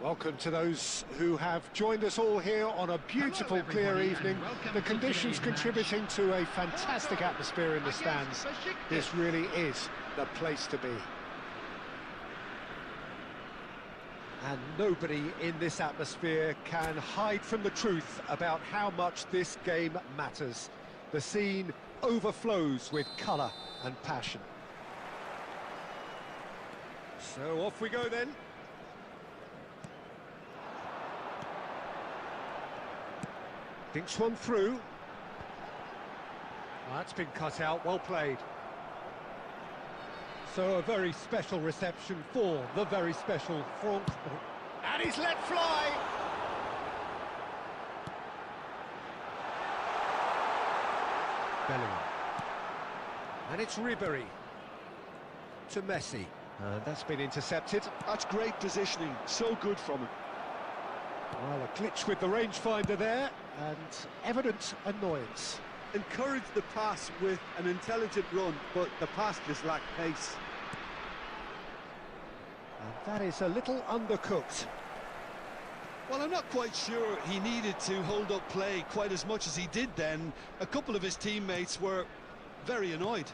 Welcome to those who have joined us all here on a beautiful, Hello, clear evening. The to conditions today's contributing to a fantastic atmosphere in the stands. This really is the place to be. And nobody in this atmosphere can hide from the truth about how much this game matters. The scene overflows with colour and passion. So off we go then. Dinks one through. Oh, that's been cut out, well played. So a very special reception for the very special Franck. And he's let fly! Bellingham. And it's Ribery. To Messi. That's been intercepted. That's great positioning, so good from him. Well, a glitch with the rangefinder there, and evident annoyance. Encouraged the pass with an intelligent run, but the pass just lacked pace. And that is a little undercooked. Well, I'm not quite sure he needed to hold up play quite as much as he did then. A couple of his teammates were very annoyed.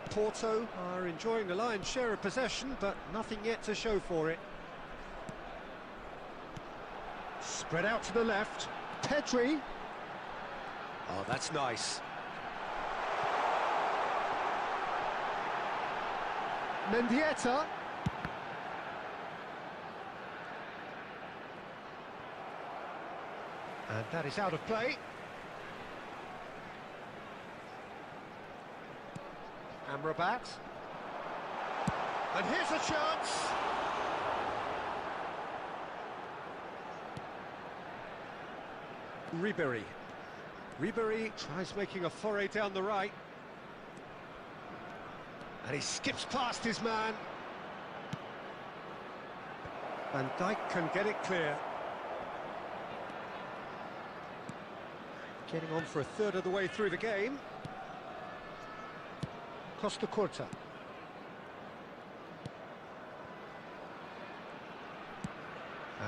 Porto are enjoying the lion's share of possession, but nothing yet to show for it. Spread out to the left. Pedri. Oh, that's nice. Mendieta. And that is out of play. Amrabat. And here's a chance. Ribery. Ribery tries making a foray down the right. And he skips past his man. Van Dijk can get it clear. Getting on for a third of the way through the game. Costa Curta.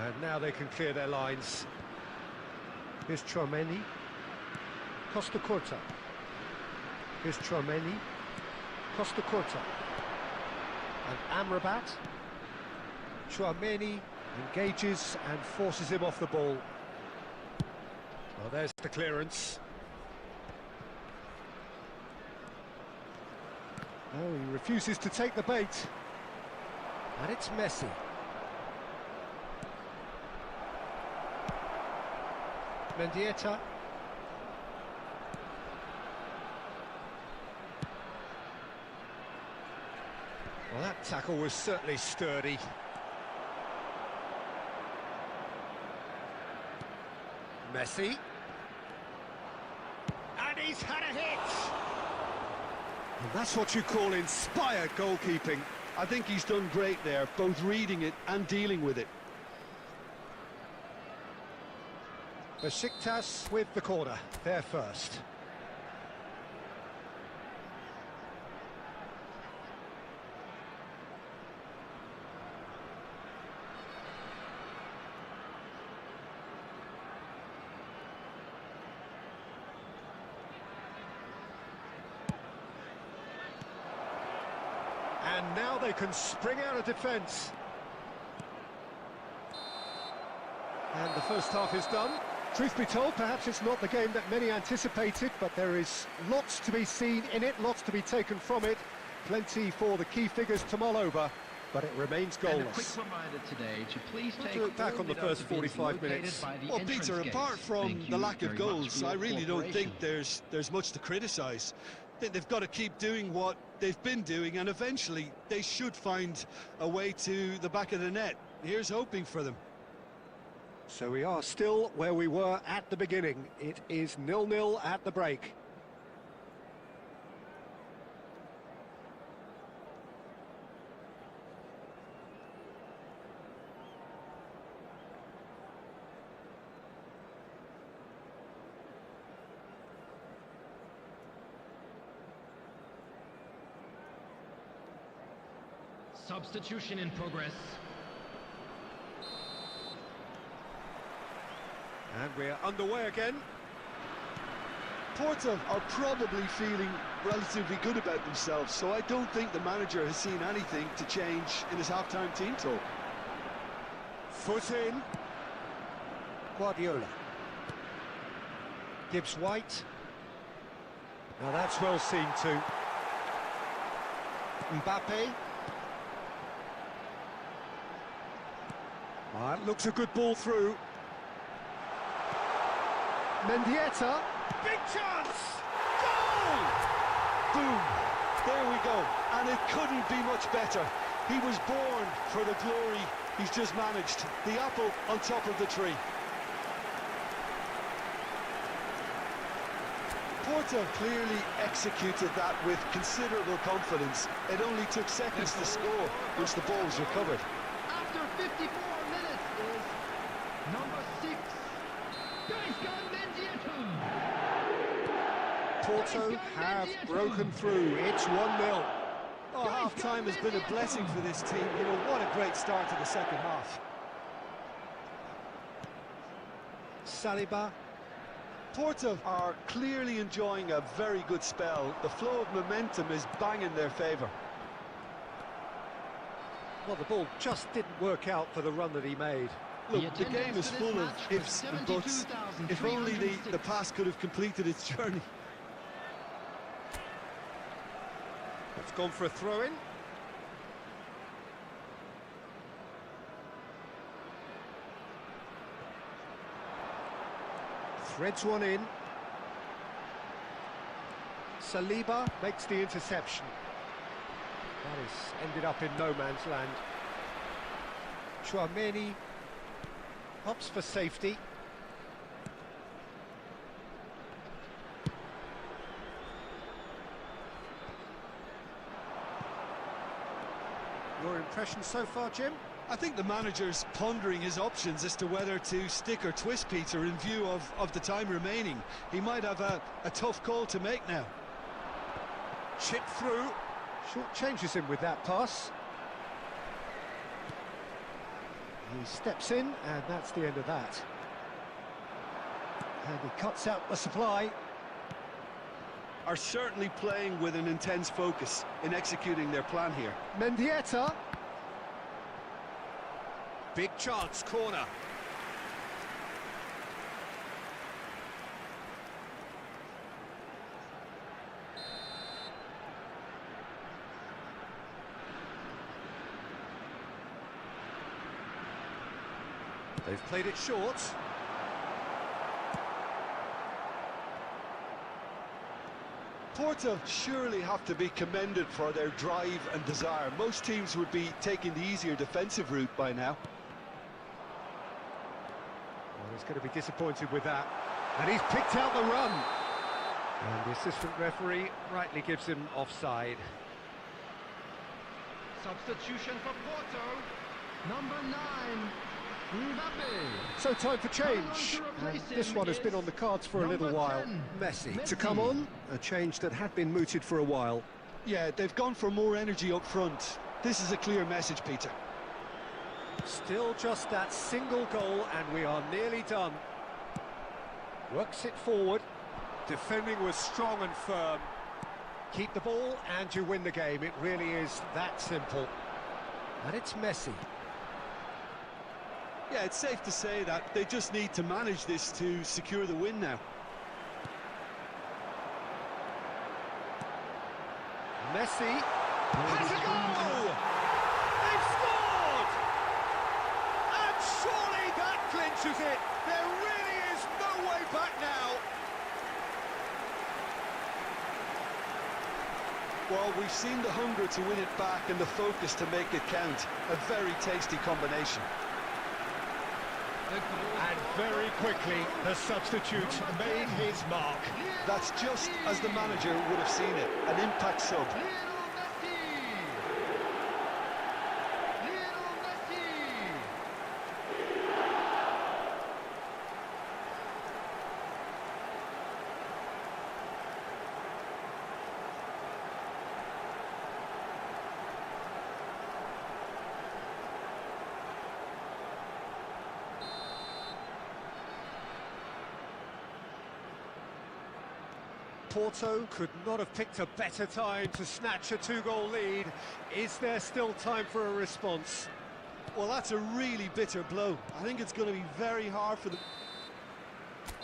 And now they can clear their lines. Here's Tchouaméni. Costa Curta. Here's Tchouaméni. Costa Curta. And Amrabat. Tchouaméni engages and forces him off the ball. Well, there's the clearance. Oh, he refuses to take the bait. And it's Messi. Mendieta. Well, that tackle was certainly sturdy. Messi. And he's had a hit! And that's what you call inspired goalkeeping. I think he's done great there, both reading it and dealing with it. Besiktas with the corner, they're first. And now they can spring out of defence. And the first half is done. Truth be told, perhaps it's not the game that many anticipated, but there is lots to be seen in it, lots to be taken from it. Plenty for the key figures to mull over, but it remains goalless. And a quick reminder today to please take look back on the first 45 minutes. Well, Peter, apart from the lack of goals, I really don't think there's much to criticise. I think they've got to keep doing what they've been doing, and eventually they should find a way to the back of the net. Here's hoping for them. So we are still where we were at the beginning. It is 0-0 at the break. Substitution in progress. And we're underway again. Porto are probably feeling relatively good about themselves, so I don't think the manager has seen anything to change in his half-time team talk. Foot in. Guardiola. Gibbs White. Now that's well seen too. Mbappe. That looks a good ball through. Mendieta. Big chance! Goal! Boom! There we go. And it couldn't be much better. He was born for the glory he's just managed. The apple on top of the tree. Porto clearly executed that with considerable confidence. It only took seconds to score once the ball was recovered. After 54 minutes is number 6. Porto have broken through. It's 1-0. Oh, half-time has been a blessing for this team. You know, what a great start to the second half. Saliba. Porto are clearly enjoying a very good spell. The flow of momentum is bang in their favour. Well, the ball just didn't work out for the run that he made. Look, the game is full of ifs and buts. If only the pass could have completed its journey. It's gone for a throw-in. Threads one in. Saliba makes the interception. That has ended up in no man's land. Chouameni opts for safety. Your impression so far, Jim? I think the manager's pondering his options as to whether to stick or twist Peter in view of the time remaining. He might have a tough call to make now. Chip through. Short changes him with that pass. He steps in, and that's the end of that. And he cuts out the supply. Are certainly playing with an intense focus in executing their plan here. Mendieta. Big chance, corner. They've played it short. Porto surely have to be commended for their drive and desire. Most teams would be taking the easier defensive route by now. Well, he's going to be disappointed with that. And he's picked out the run. And the assistant referee rightly gives him offside. Substitution for Porto. Number 9. Mbappe. So time for change. And this one has been on the cards for a little while. Messi to come on, a change that had been mooted for a while. Yeah, they've gone for more energy up front. This is a clear message, Peter. Still just that single goal and we are nearly done. Works it forward. Defending was strong and firm. Keep the ball and you win the game. It really is that simple. And it's Messi. Yeah, it's safe to say that they just need to manage this to secure the win now. Messi has a goal! They've scored! And surely that clinches it. There really is no way back now. Well, we've seen the hunger to win it back and the focus to make it count. A very tasty combination. And very quickly, the substitute made his mark. That's just as the manager would have seen it, an impact sub. Porto could not have picked a better time to snatch a two-goal lead. Is there still time for a response? Well, that's a really bitter blow. I think it's going to be very hard for them.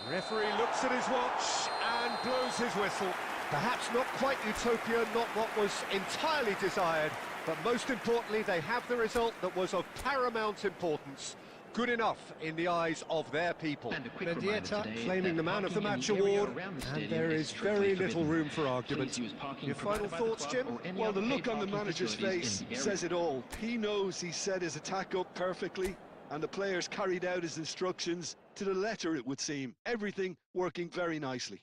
Referee looks at his watch and blows his whistle. Perhaps not quite utopia, not what was entirely desired, but most importantly, they have the result that was of paramount importance. Good enough in the eyes of their people. Mendieta claiming the Man of the Match award, and there is very little room for argument. Your final thoughts, Jim? Well, the look on the manager's face says it all. He knows he set his attack up perfectly, and the players carried out his instructions to the letter, it would seem. Everything working very nicely.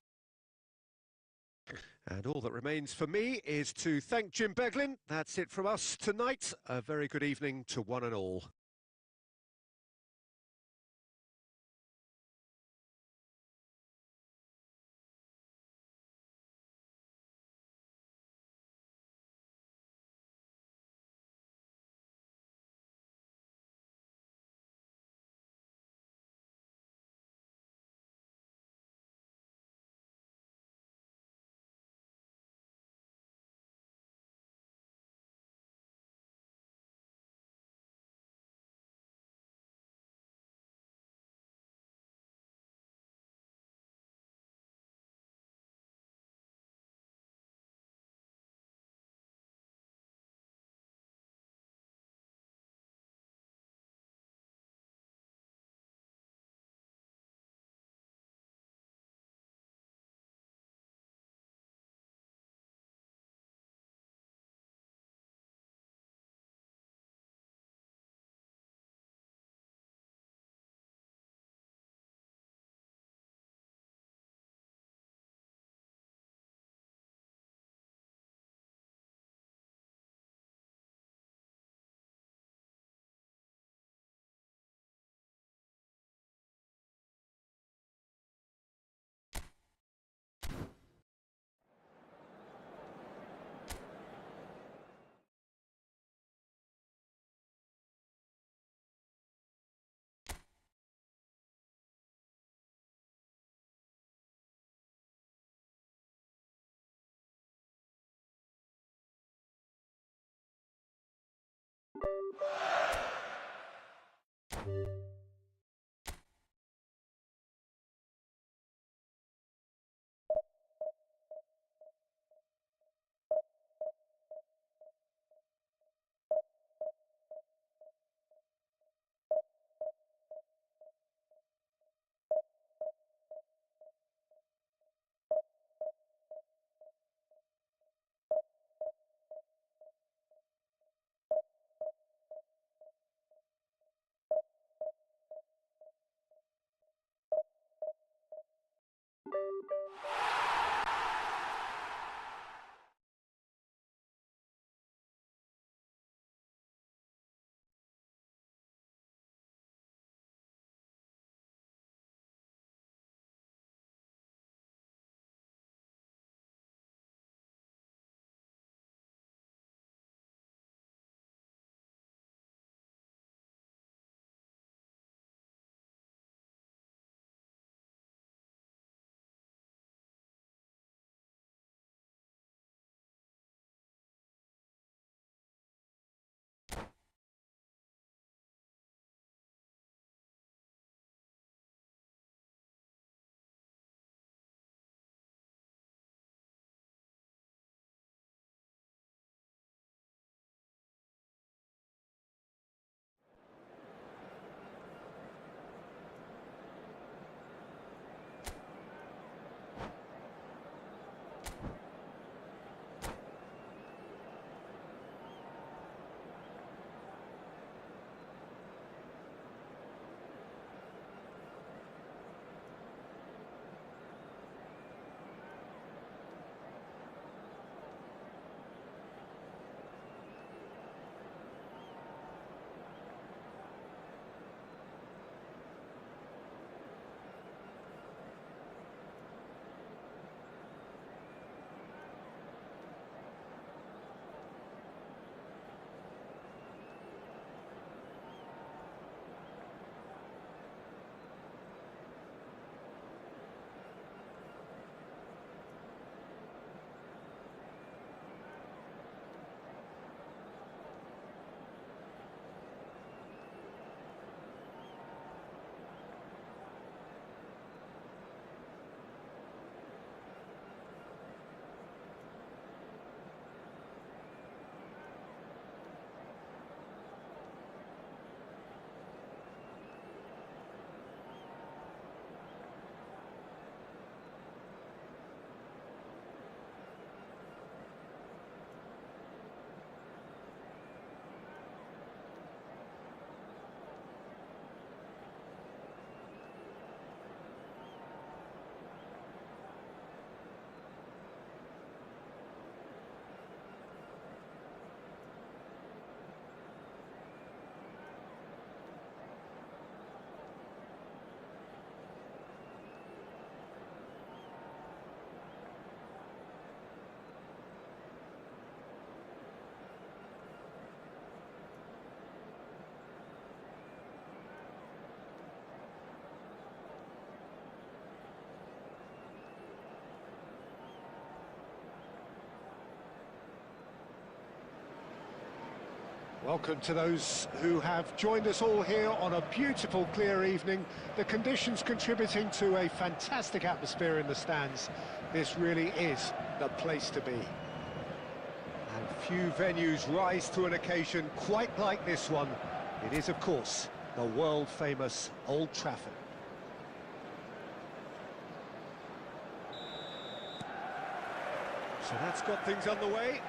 And all that remains for me is to thank Jim Beglin. That's it from us tonight. A very good evening to one and all. Welcome to those who have joined us all here on a beautiful, clear evening. The conditions contributing to a fantastic atmosphere in the stands. This really is the place to be. And few venues rise to an occasion quite like this one. It is, of course, the world-famous Old Trafford. So that's got things underway.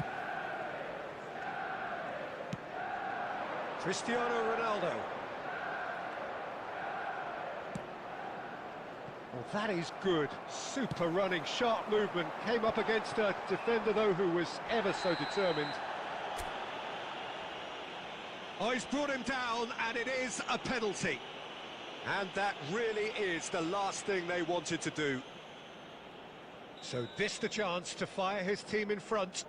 Cristiano Ronaldo. Well, that is good. Super running, sharp movement. Came up against a defender, though, who was ever so determined. Oh, he's brought him down, and it is a penalty. And that really is the last thing they wanted to do. So this the chance to fire his team in front.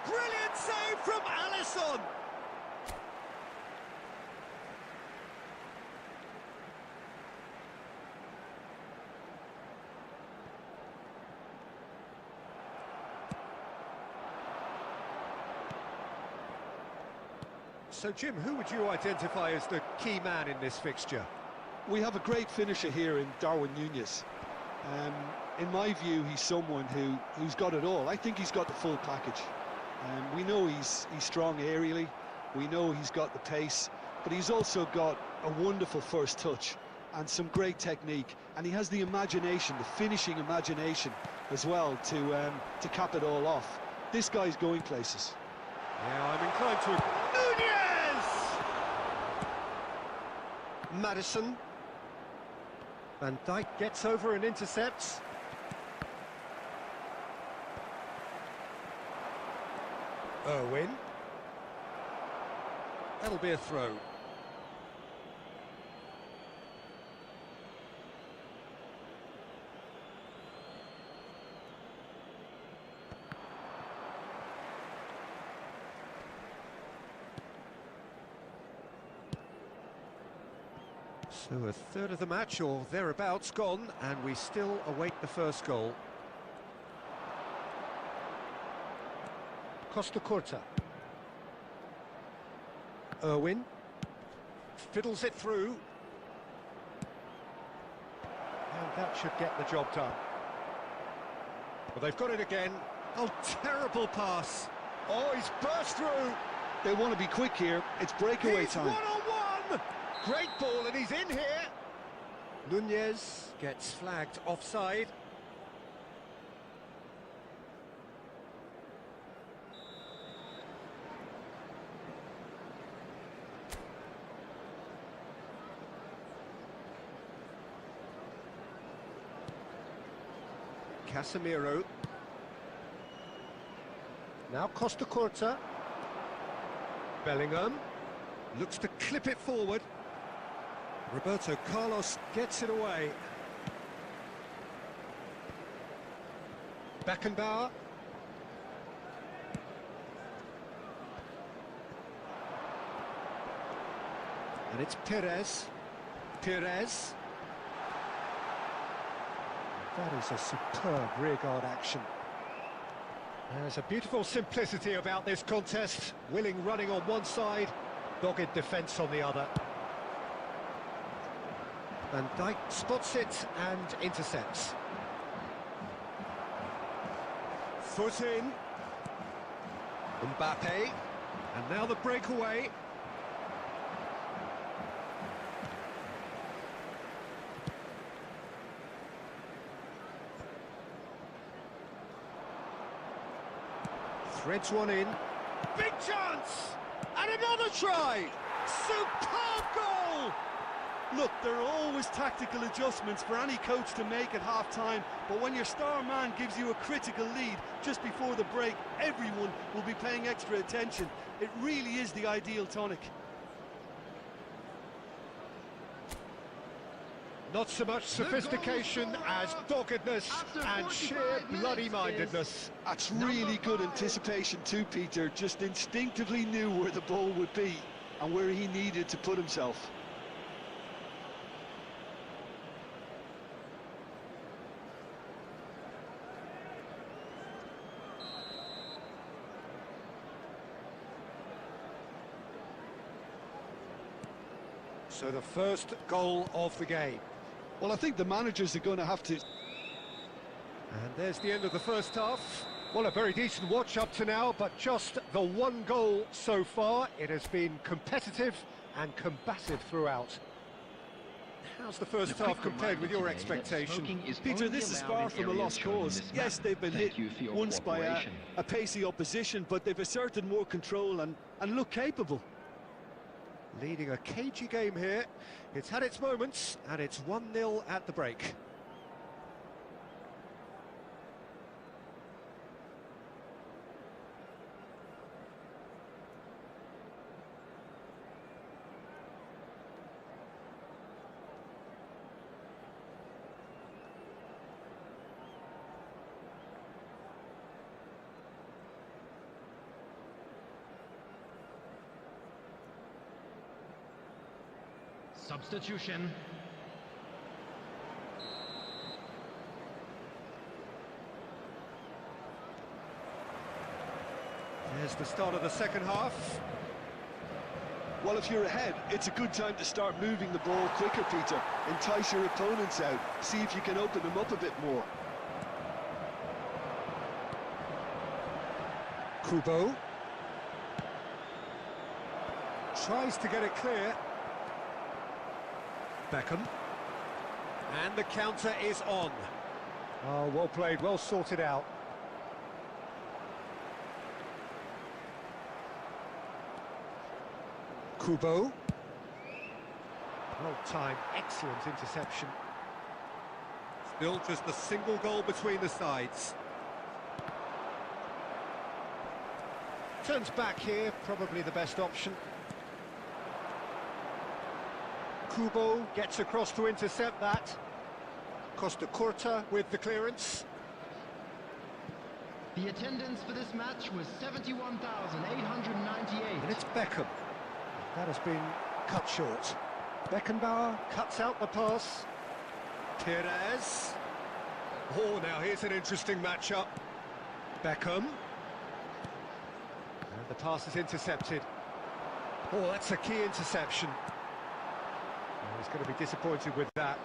Brilliant save from Alisson! So Jim, who would you identify as the key man in this fixture? We have a great finisher here in Darwin Núñez. In my view, he's someone who's got it all. I think he's got the full package. We know he's strong aerially, we know he's got the pace, but he's also got a wonderful first touch and some great technique, and he has the imagination, the finishing imagination as well to cap it all off. This guy's going places. Yeah, I'm inclined to... Núñez! Maddison. Van Dijk gets over and intercepts. Irwin. That'll be a throw. So a third of the match, or thereabouts, gone, and we still await the first goal. Costa Curta. Irwin. Fiddles it through. And that should get the job done. Well, they've got it again. Oh, terrible pass. Oh, he's burst through. They want to be quick here. It's breakaway time. One-on-one! Great ball, and he's in here. Núñez gets flagged offside. Casemiro. Now Costa Curta. Bellingham looks to clip it forward. Roberto Carlos gets it away. Beckenbauer. And it's Perez. Perez. That is a superb rearguard action. There's a beautiful simplicity about this contest. Willing running on one side, dogged defence on the other. Van Dijk spots it and intercepts. Foot in. Mbappe. And now the breakaway. Threads one in. Big chance! And another try! Superb goal! Look, there are always tactical adjustments for any coach to make at half-time, but when your star man gives you a critical lead just before the break, everyone will be paying extra attention. It really is the ideal tonic. Not so much sophistication as doggedness and sheer bloody-mindedness. That's really good anticipation too, Peter. Just instinctively knew where the ball would be and where he needed to put himself. So the first goal of the game. Well, I think the managers are going to have to... And there's the end of the first half. Well, a very decent watch up to now, but just the one goal so far. It has been competitive and combative throughout. How's the first half compared with your expectation? Peter, this is far from a lost cause. Yes, they've been hit once by a pacey opposition, but they've asserted more control and look capable. Leading a cagey game here. It's had its moments, and it's 1-0 at the break. Substitution. There's the start of the second half. Well, if you're ahead, it's a good time to start moving the ball quicker, Peter. Entice your opponents out. See if you can open them up a bit more. Kubo tries to get it clear. Beckham. And the counter is on. Oh, well played, well sorted out. Kubo. Well timed, excellent interception. Still just a single goal between the sides. Turns back here, probably the best option. Kubo gets across to intercept that. Costa Curta with the clearance. The attendance for this match was 71,898. And it's Beckham. That has been cut short. Beckenbauer cuts out the pass. Perez. Oh, now here's an interesting matchup. Beckham. And the pass is intercepted. Oh, that's a key interception. He's going to be disappointed with that.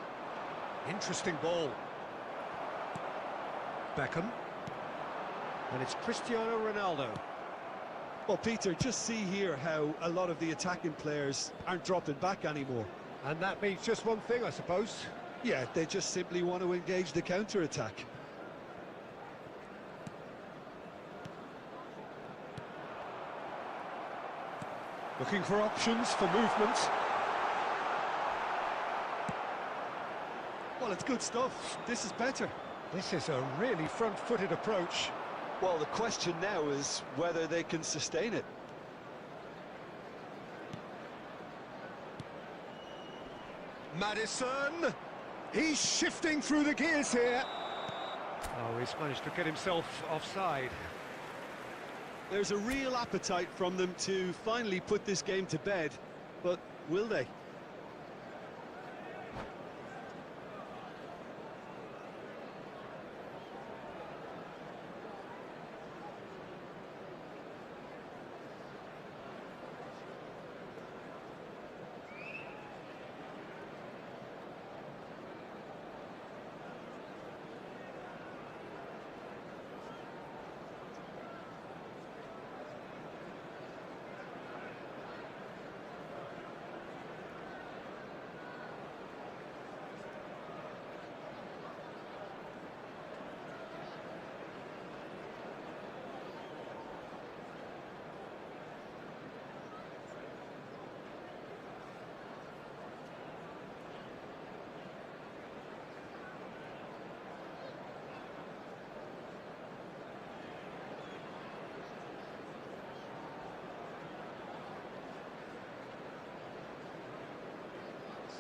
Interesting ball. Beckham. And it's Cristiano Ronaldo. Well, Peter, just see here how a lot of the attacking players aren't dropping back anymore. And that means just one thing, I suppose. Yeah, they just simply want to engage the counter-attack. Looking for options for movement. Well, it's good stuff. This is better. This is a really front-footed approach. Well, the question now is whether they can sustain it. Maddison! He's shifting through the gears here. Oh, he's managed to get himself offside. There's a real appetite from them to finally put this game to bed, but will they?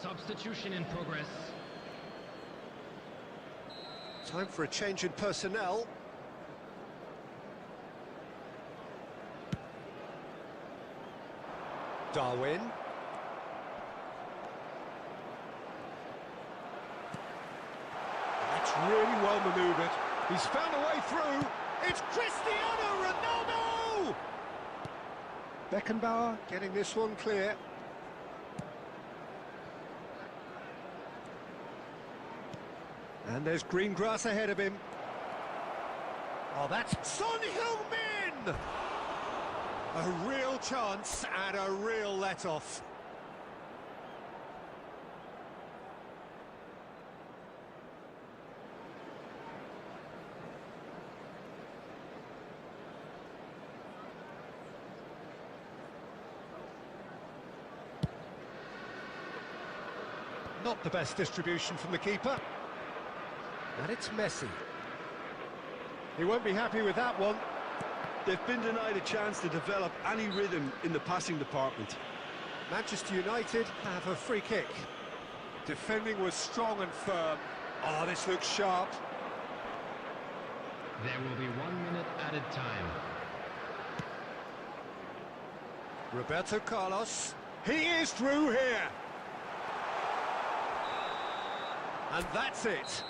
Substitution in progress. Time for a change in personnel. Darwin. That's really well manoeuvred. He's found a way through. It's Cristiano Ronaldo! Beckenbauer getting this one clear. And there's green grass ahead of him. Oh, that's Son Heung-min! A real chance and a real let-off. Not the best distribution from the keeper. And it's Messi. He won't be happy with that one. They've been denied a chance to develop any rhythm in the passing department. Manchester United have a free kick. Defending was strong and firm. Oh, this looks sharp. There will be 1 minute added time. Roberto Carlos. He is through here. And that's it.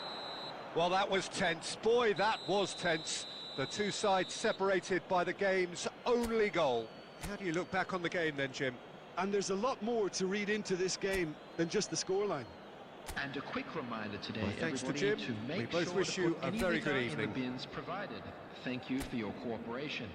Well, that was tense. Boy, that was tense. The two sides separated by the game's only goal. How do you look back on the game then, Jim? And there's a lot more to read into this game than just the scoreline. And a quick reminder today, Well, thanks to everybody, Jim. to make We both sure wish to you put a any very liquor good in the evening. bins provided. Thank you for your cooperation.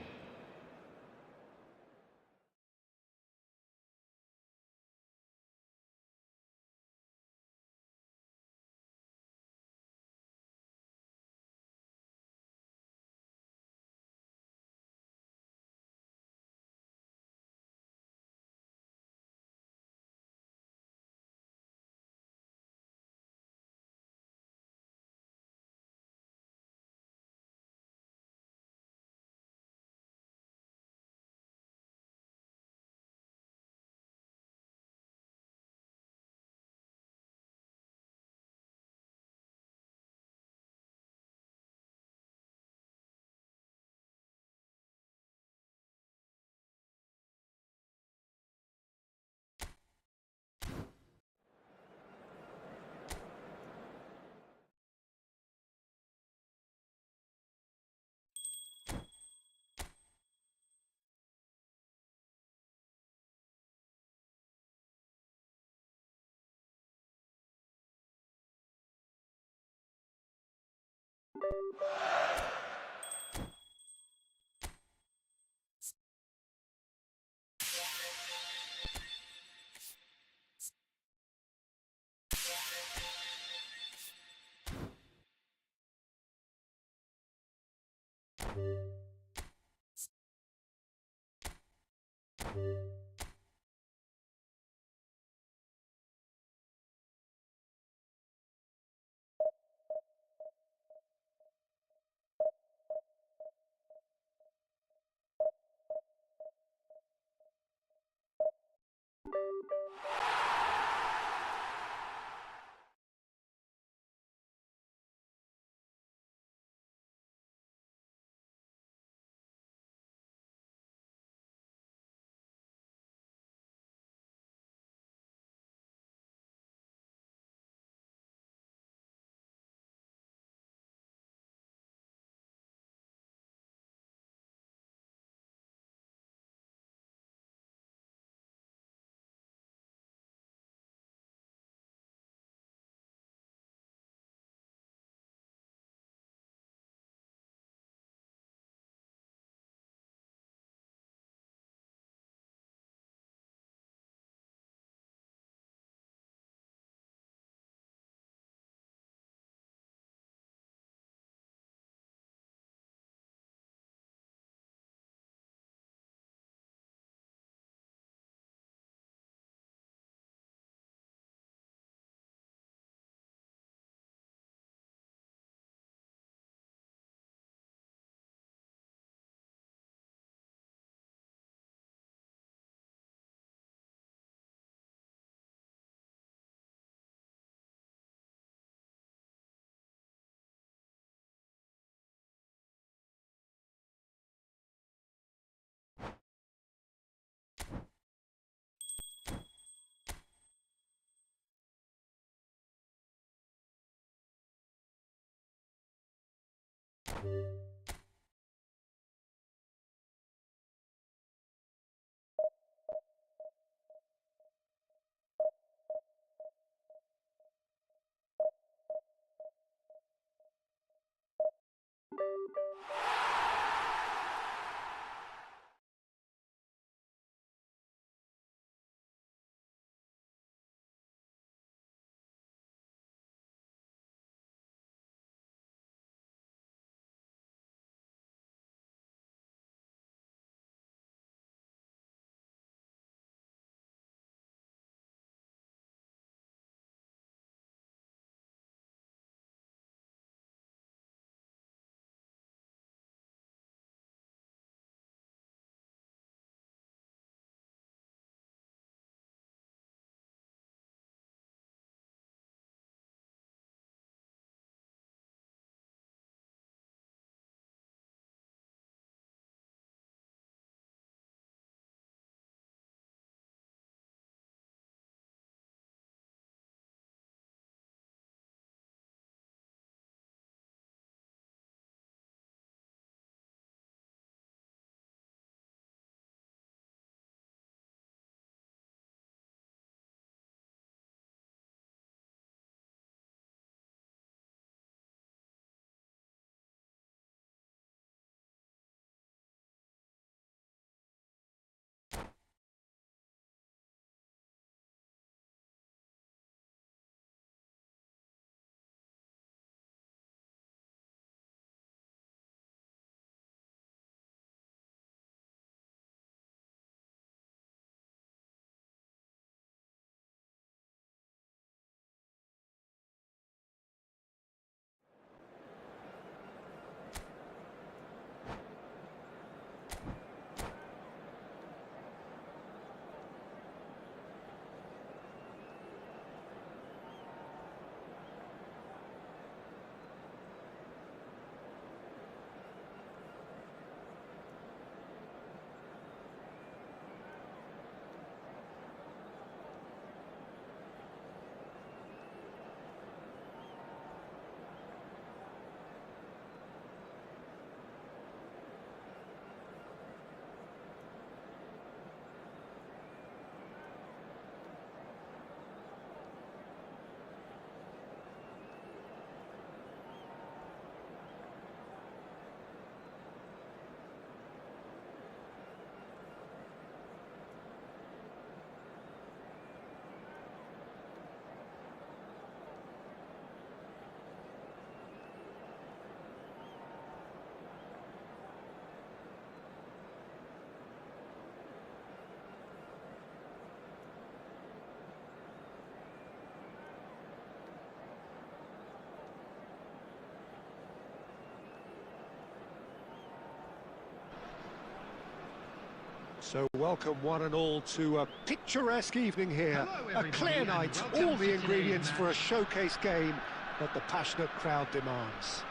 So welcome one and all to a picturesque evening here. Hello, A everybody, clear and night, welcome all to the today's ingredients for a match. showcase game that the passionate crowd demands.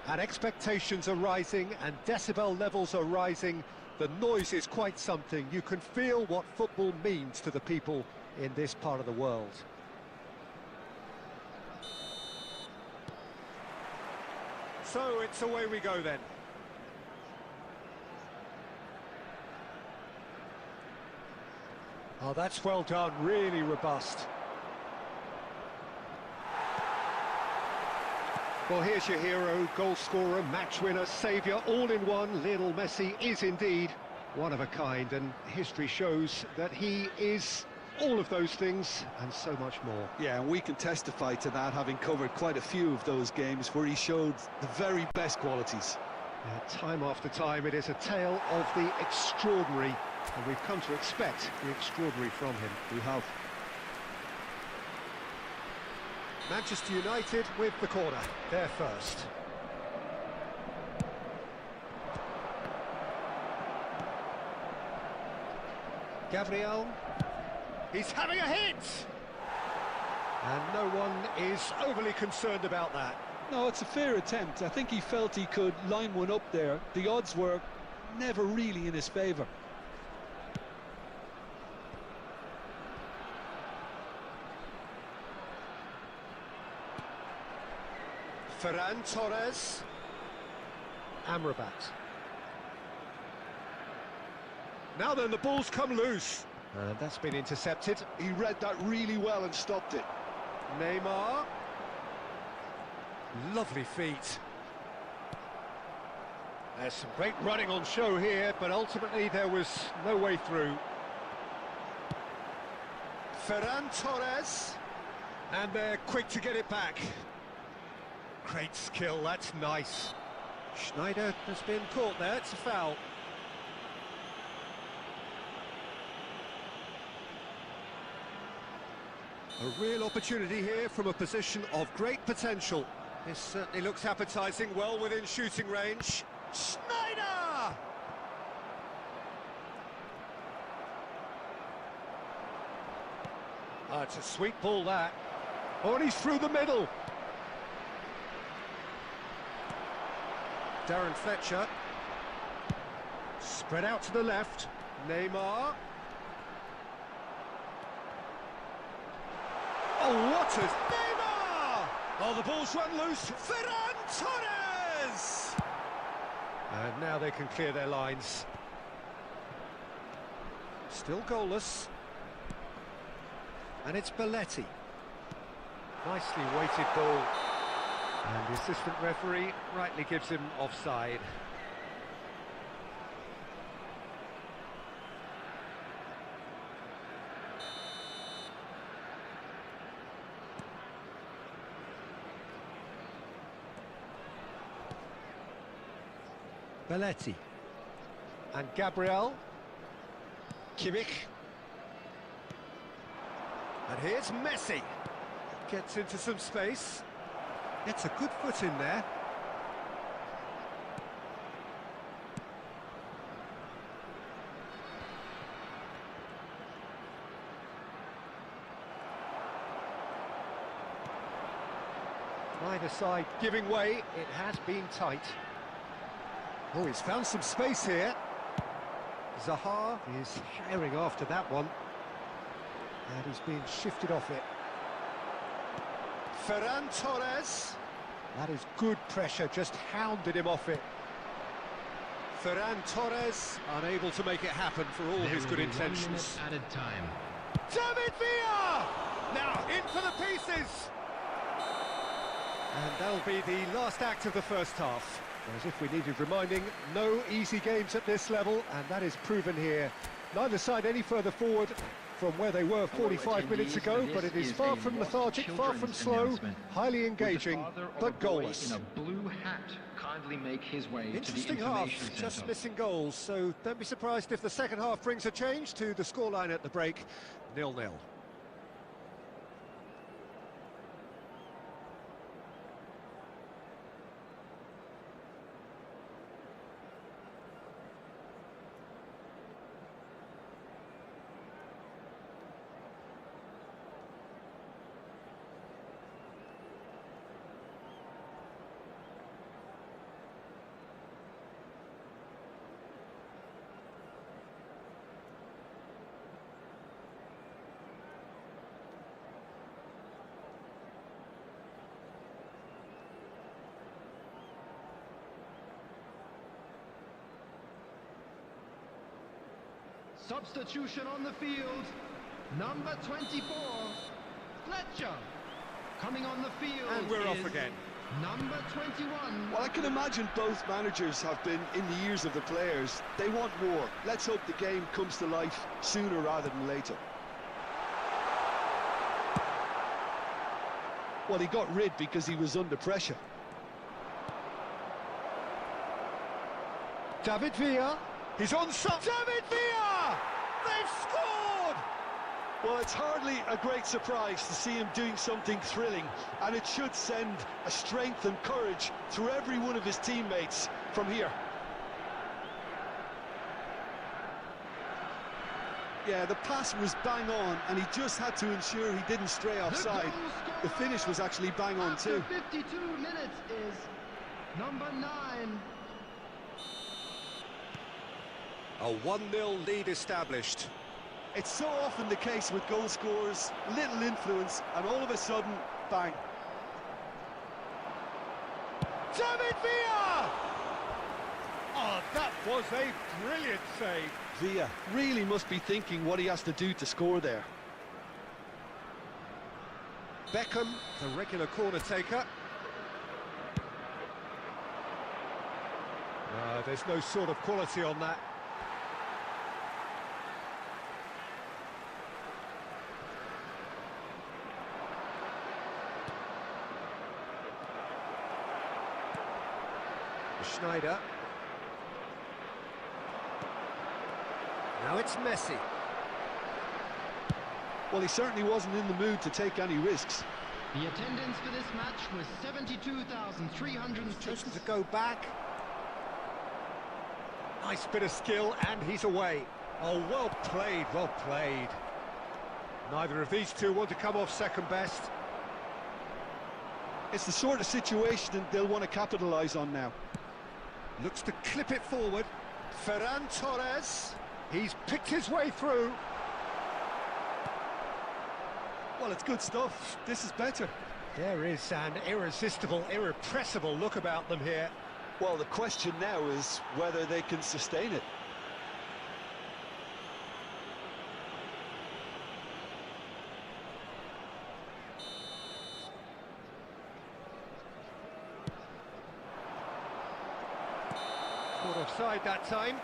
And expectations are rising and decibel levels are rising. The noise is quite something. You can feel what football means to the people in this part of the world. So it's away we go then. Oh, that's well done, really robust. Well, here's your hero, goal scorer, match winner, saviour, all in one. Lionel Messi is indeed one of a kind, and history shows that he is all of those things and so much more. Yeah, and we can testify to that, having covered quite a few of those games where he showed the very best qualities. Time after time, it is a tale of the extraordinary, and we've come to expect the extraordinary from him. We have. Manchester United with the corner, they're first. Gabriel, he's having a hit! And no one is overly concerned about that. No, it's a fair attempt. I think he felt he could line one up there. The odds were never really in his favour. Ferran Torres. Amrabat. Now then, the ball's come loose. And that's been intercepted. He read that really well and stopped it. Neymar. Lovely feet. There's some great running on show here, but ultimately there was no way through. Ferran Torres. And they're quick to get it back. Great skill, that's nice. Schneider has been caught there, it's a foul. A real opportunity here from a position of great potential. This certainly looks appetising, well within shooting range. Schneider! Oh, it's a sweet ball, that. Oh, and he's through the middle. Darren Fletcher. Spread out to the left. Neymar. Oh, what a... Neymar! Oh, the ball's run loose. Ferran Torres! And now they can clear their lines. Still goalless. And it's Belletti. Nicely weighted ball. And the assistant referee rightly gives him offside. Belletti. And Gabriel. Kimmich. And here's Messi. Gets into some space. Gets a good foot in there. Neither side giving way. It has been tight. Oh, he's found some space here. Zaha is herring after that one. And he's being shifted off it. Ferran Torres. That is good pressure, just hounded him off it. Ferran Torres unable to make it happen for all his good intentions. Added time. David Villa! Now in for the pieces! And that'll be the last act of the first half. As if we needed reminding, no easy games at this level, and that is proven here. Neither side any further forward from where they were 45 minutes ago, but it is far from lethargic, far from slow, highly engaging, but goalless. In a blue hat, kindly make his way Interesting to the half, information just centre. missing goals, so don't be surprised if the second half brings a change to the scoreline at the break, 0-0. Substitution on the field. Number 24, Fletcher. Coming on the field. And we're off is again. Number 21. Well, I can imagine both managers have been in the ears of the players. They want more. Let's hope the game comes to life sooner rather than later. Well, he got rid because he was under pressure. David Villa. He's on top. David Villa! They've scored! Well, it's hardly a great surprise to see him doing something thrilling, and it should send a strength and courage through every one of his teammates from here. Yeah, the pass was bang on, and he just had to ensure he didn't stray offside. The finish was actually bang on too. After 52 minutes is number 9. A 1-0 lead established. It's so often the case with goal scorers, little influence, and all of a sudden, bang. David Villa! Oh, that was a brilliant save. Villa really must be thinking what he has to do to score there. Beckham, the regular corner taker. There's no sort of quality on that. Schneider. Now it's Messi. Well, he certainly wasn't in the mood to take any risks. The attendance for this match was 72,306. Chosen to go back. Nice bit of skill, and he's away. Oh, well played, well played. Neither of these two want to come off second best. It's the sort of situation they'll want to capitalise on now. Looks to clip it forward. Ferran Torres. He's picked his way through. Well, it's good stuff. This is better. There is an irresistible, irrepressible look about them here. Well, the question now is whether they can sustain it. Caught offside that time.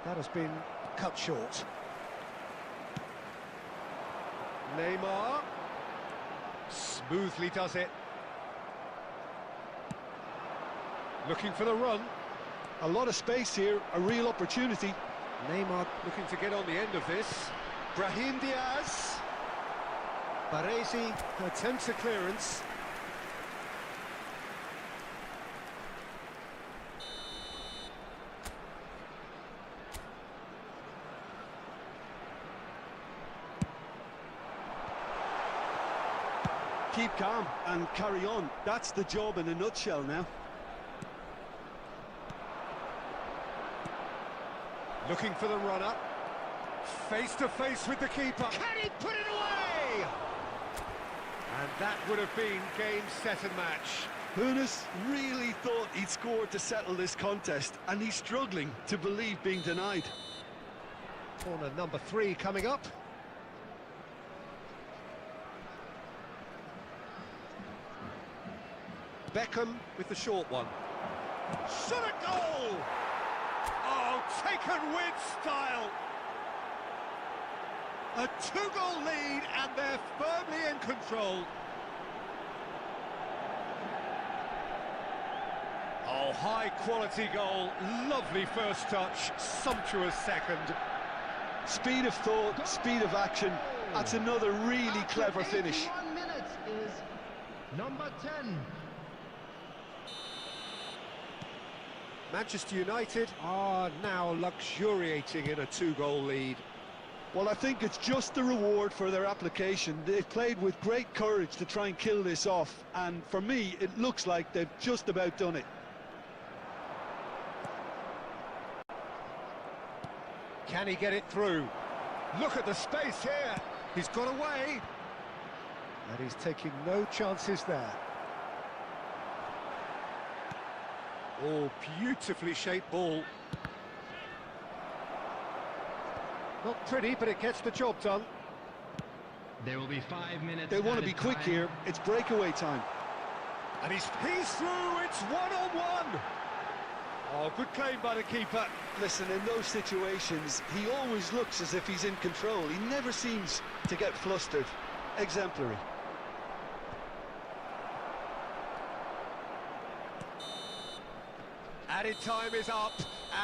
That has been cut short. Neymar smoothly does it. Looking for the run. A lot of space here, a real opportunity. Neymar looking to get on the end of this. Brahim Diaz. Baresi attempts a clearance. Keep calm and carry on. That's the job in a nutshell now. Looking for the runner. Face to face with the keeper. Can he put it away? And that would have been game, set and match. Hoeneß really thought he'd scored to settle this contest, and he's struggling to believe being denied. Corner number 3 coming up. Beckham with the short one. Shot a goal! Oh, taken with style! A 2-goal lead, and they're firmly in control. Oh, high-quality goal. Lovely first touch, sumptuous second. Speed of thought, speed of action. That's another really clever finish. 81 minutes is number 10. Manchester United are now luxuriating in a 2-goal lead. Well, I think it's just the reward for their application. They've played with great courage to try and kill this off, and for me, it looks like they've just about done it. Can he get it through? Look at the space here. He's got away. And he's taking no chances there. Oh, beautifully shaped ball. Not pretty, but it gets the job done. There will be 5 minutes. They want to be quick here. It's breakaway time. And he's through. It's one-on-one. Oh, good claim by the keeper. Listen, in those situations, he always looks as if he's in control. He never seems to get flustered. Exemplary. Added time is up,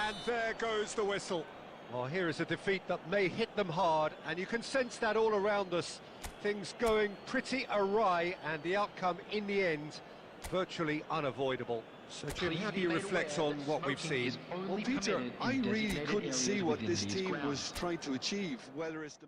and there goes the whistle. Well, here is a defeat that may hit them hard, and you can sense that all around us. Things going pretty awry, and the outcome in the end, virtually unavoidable. So, Jim, how do you reflect on what we've seen? Well, Peter, I really couldn't see what this team was trying to achieve, whether it's the...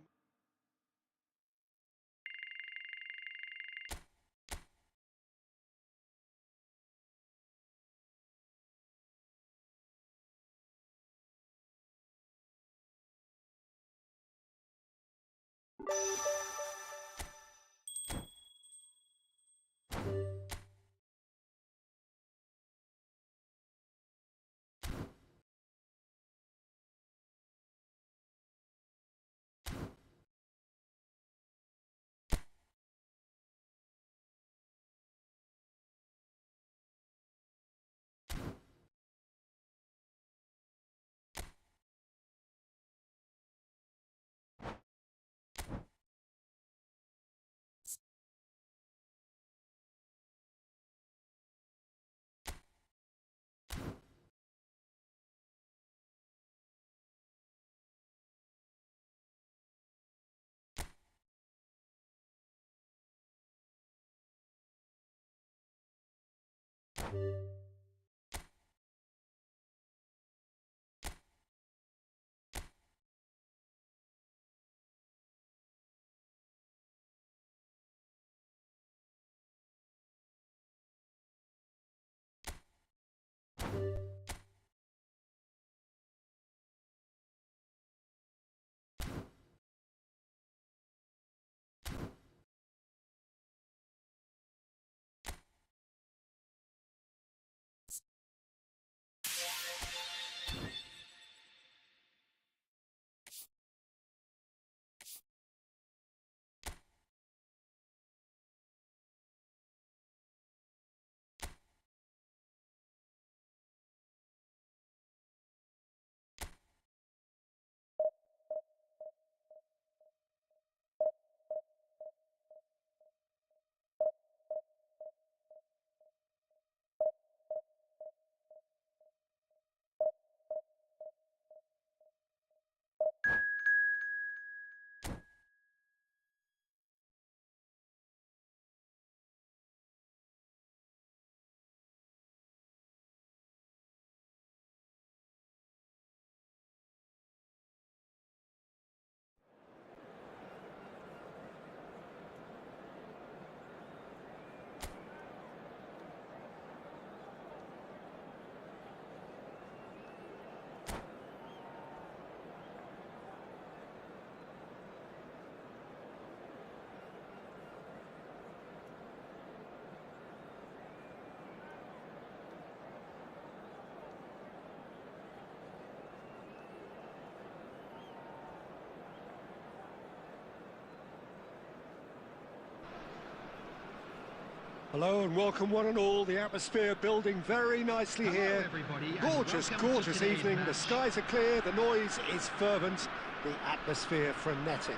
Hello and welcome one and all. The atmosphere building very nicely here. Everybody, Gorgeous, gorgeous evening. The skies are clear, the noise is fervent, the atmosphere frenetic.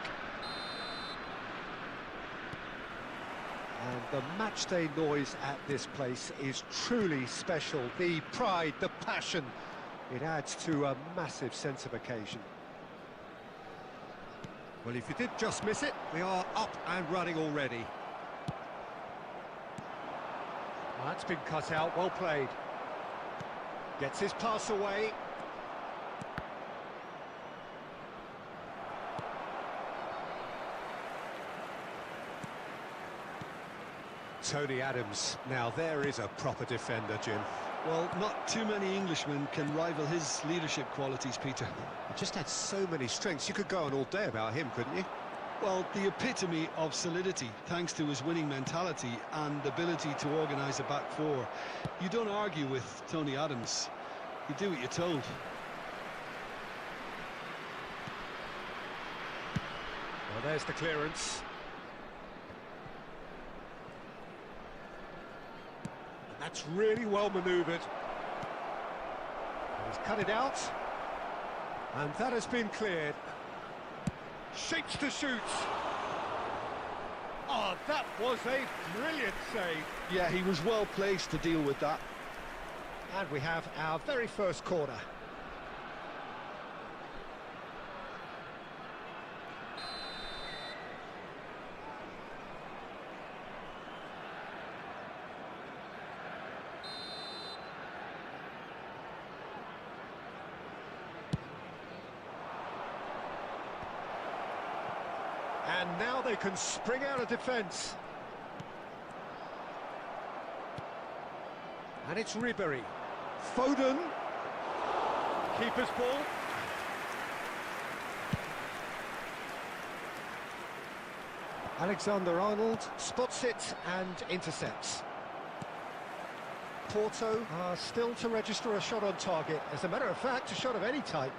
And the matchday noise at this place is truly special. The pride, the passion, it adds to a massive sense of occasion. Well, if you did just miss it, we are up and running already. That's been cut out, well played. Gets his pass away. Tony Adams. Now there is a proper defender, Jim. Well, not too many Englishmen can rival his leadership qualities, Peter. He just had so many strengths. You could go on all day about him, couldn't you? Well, the epitome of solidity, thanks to his winning mentality and ability to organise a back four. You don't argue with Tony Adams. You do what you're told. Well, there's the clearance. That's really well manoeuvred. He's cut it out. And that has been cleared. Shapes to shoot. Oh, that was a brilliant save. Yeah, he was well placed to deal with that. And we have our very first corner. And now they can spring out of defence. And it's Ribery. Foden. Keeper's ball. Alexander-Arnold spots it and intercepts. Porto are still to register a shot on target. As a matter of fact, a shot of any type.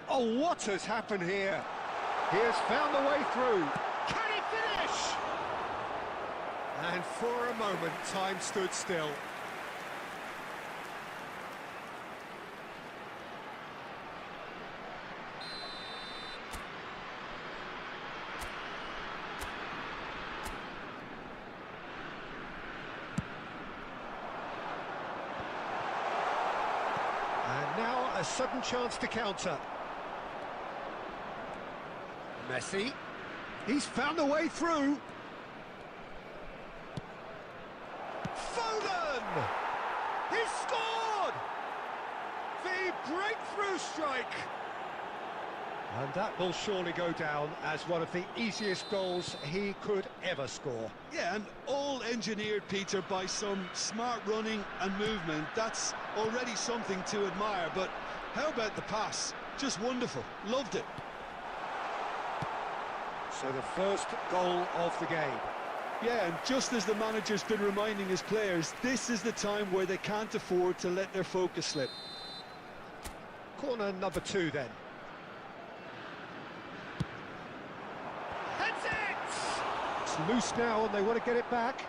Oh, what has happened here? He has found the way through. Can he finish? And for a moment, time stood still. And now a sudden chance to counter. Messi, he's found a way through. Foden! He's scored! The breakthrough strike! And that will surely go down as one of the easiest goals he could ever score. Yeah, and all engineered, Peter, by some smart running and movement. That's already something to admire, but how about the pass? Just wonderful. Loved it. So the first goal of the game. Yeah, and just as the manager's been reminding his players, this is the time where they can't afford to let their focus slip. Corner number 2 then. That's it! It's loose now and they want to get it back.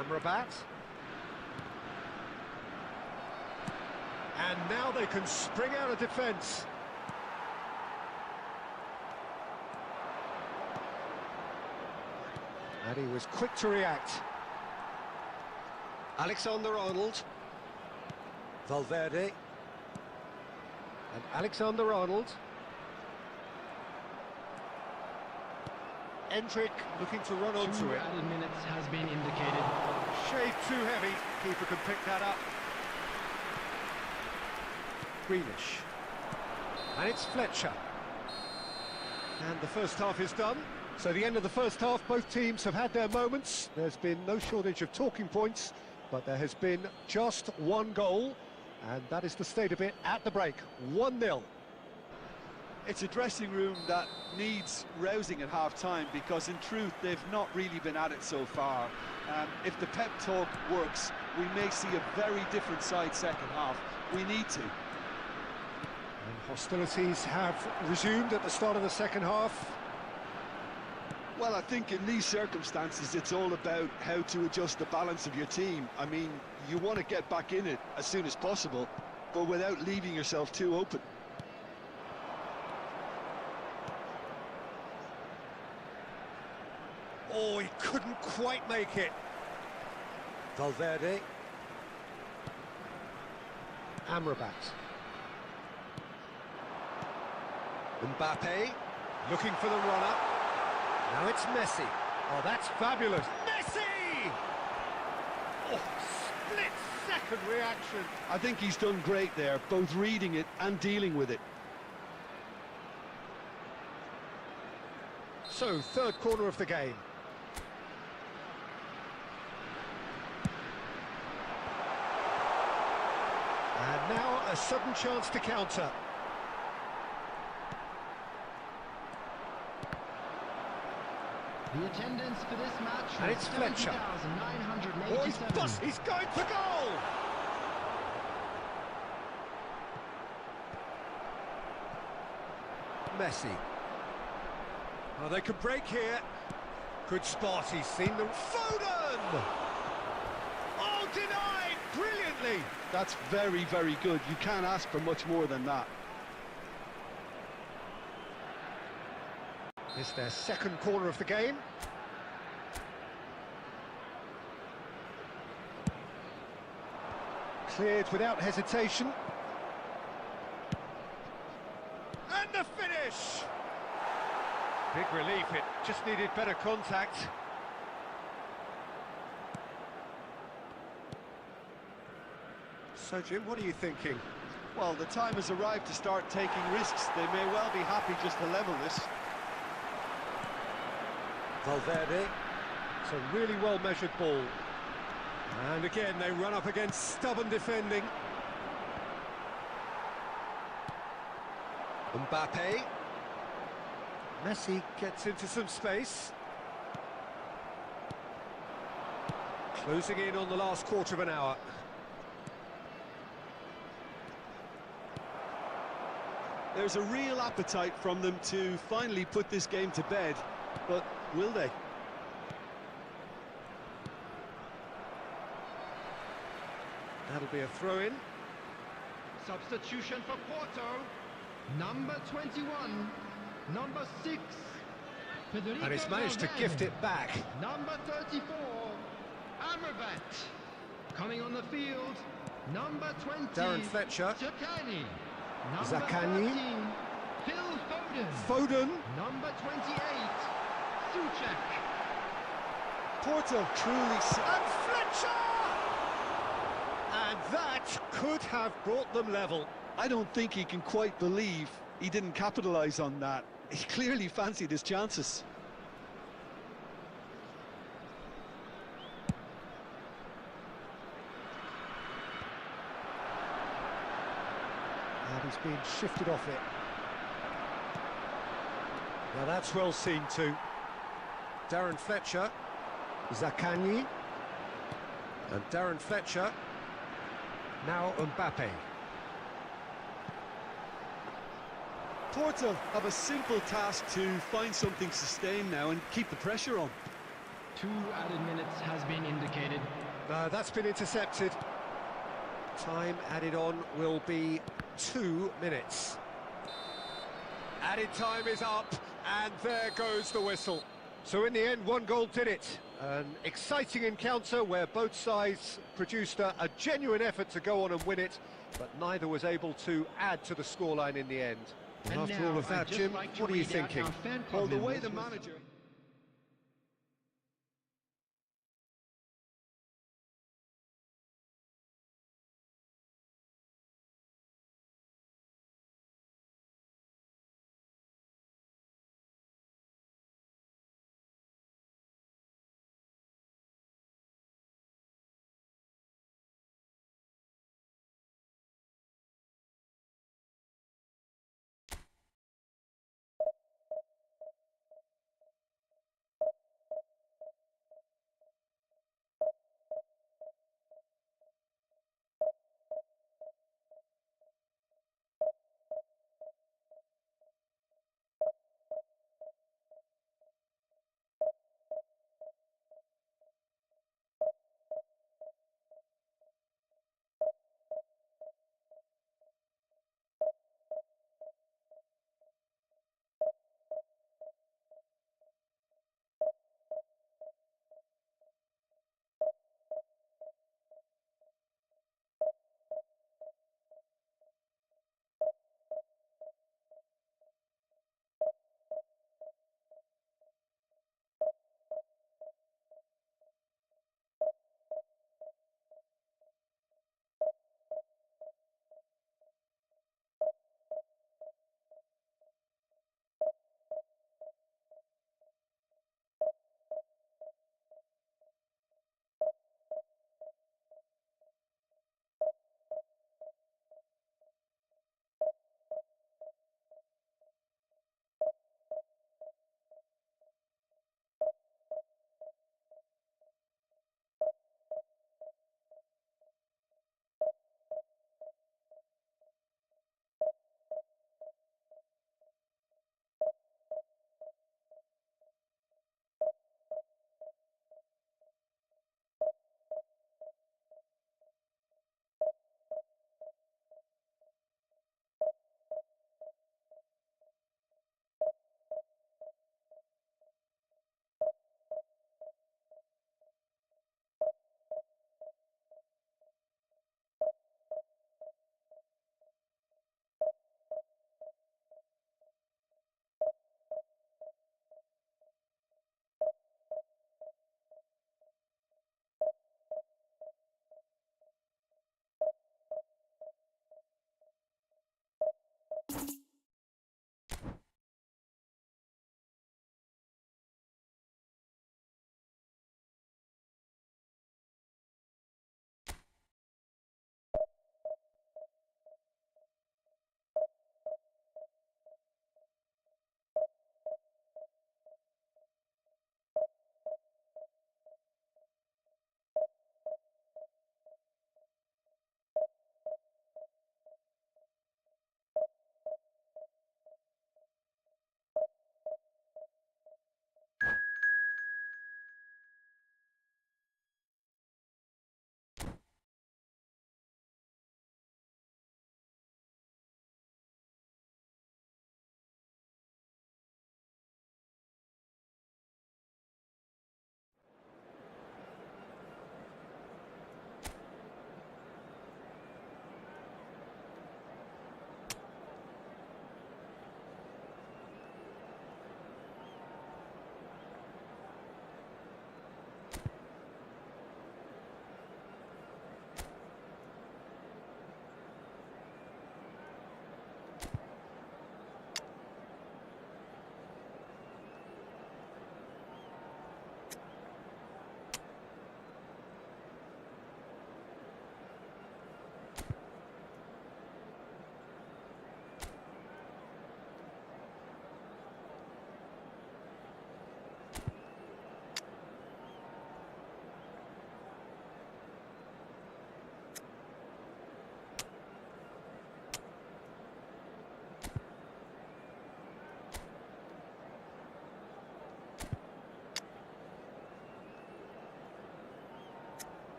Amrabat. And now they can spring out of defence. And he was quick to react. Alexander-Arnold. Valverde. And Alexander-Arnold. Endrick looking to run onto it. 2 added minutes has been indicated. Shade too heavy. Keeper can pick that up. Greenish. And it's Fletcher. And the first half is done. So the end of the first half, both teams have had their moments. There's been no shortage of talking points, but there has been just one goal, and that is the state of it at the break. 1-0. It's a dressing room that needs rousing at half-time, because in truth they've not really been at it so far. If the pep talk works, we may see a very different side second half. We need to. And hostilities have resumed at the start of the second half. Well, I think in these circumstances, it's all about how to adjust the balance of your team. I mean, you want to get back in it as soon as possible, but without leaving yourself too open. Oh, he couldn't quite make it. Valverde. Amrabat. Mbappe, looking for the run-up. Now it's Messi. Oh, that's fabulous. Messi! Oh, split-second reaction. I think he's done great there, both reading it and dealing with it. So, third corner of the game. And now a sudden chance to counter. The attendance for this match And was it's Fletcher. 70,987. He's going for goal! Messi. Oh, they could break here. Good spot, he's seen them. Foden! Oh, denied! Brilliantly! That's very, very good. You can't ask for much more than that. It's their second corner of the game. Cleared without hesitation. And the finish! Big relief, it just needed better contact. So, Jim, what are you thinking? Well, the time has arrived to start taking risks. They may well be happy just to level this. Valverde. It's a really well-measured ball. And again, they run up against stubborn defending. Mbappe. Messi gets into some space. Closing in on the last quarter of an hour. There's a real appetite from them to finally put this game to bed, but will they? That'll be a throw-in. Substitution for Porto. Number 21. Number 6. Federico And he's managed to Valverde. gift it back. Number 34. Amrabat. Coming on the field. Number 20. Darren Fletcher. Zakani. Number Zakani. 13. Phil Foden. Foden. Number 28. Suchek. Porto truly... And Fletcher! And that could have brought them level. I don't think he can quite believe he didn't capitalise on that. He clearly fancied his chances. And he's being shifted off it. Now that's well seen too. Darren Fletcher. Zakani. And Darren Fletcher. Now Mbappe. Porto have a simple task to find something sustained now and keep the pressure on. 2 added minutes has been indicated. That's been intercepted. Time added on will be 2 minutes. Added time is up, and there goes the whistle. So in the end, 1 goal did it. An exciting encounter where both sides produced a genuine effort to go on and win it, but neither was able to add to the scoreline in the end. And And after now, all of that, I'd just Jim, like to what are you read out thinking? our fan club Well, the way members the with- manager...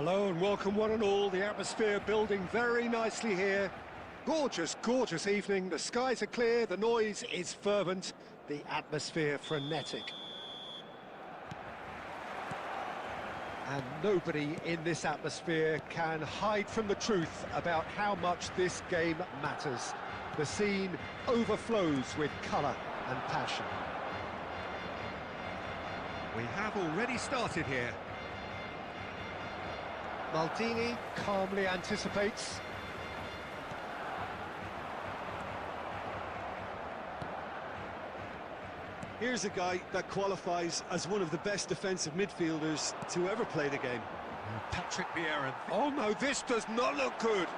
Hello and welcome one and all. The atmosphere building very nicely here. Gorgeous, gorgeous evening. The skies are clear, the noise is fervent, the atmosphere frenetic. And nobody in this atmosphere can hide from the truth about how much this game matters. The scene overflows with colour and passion. We have already started here. Maldini calmly anticipates. Here's a guy that qualifies as one of the best defensive midfielders to ever play the game. Patrick Vieira. Oh no, this does not look good.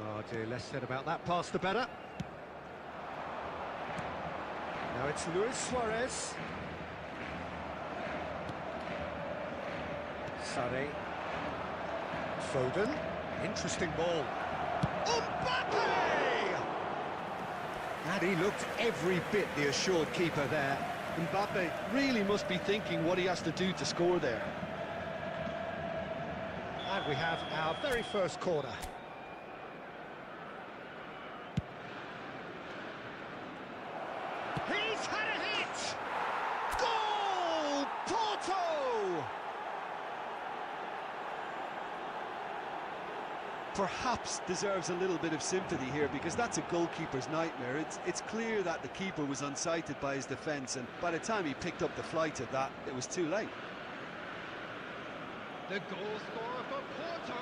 Oh dear, less said about that pass the better. Now it's Luis Suarez. Sané. Foden. Interesting ball. Mbappe! And he looked every bit the assured keeper there. Mbappe really must be thinking what he has to do to score there. And we have our very first corner. He's had a hit! Goal! Porto! Perhaps deserves a little bit of sympathy here, because that's a goalkeeper's nightmare. It's clear that the keeper was unsighted by his defence, and by the time he picked up the flight of that, it was too late. The goal scorer for Porto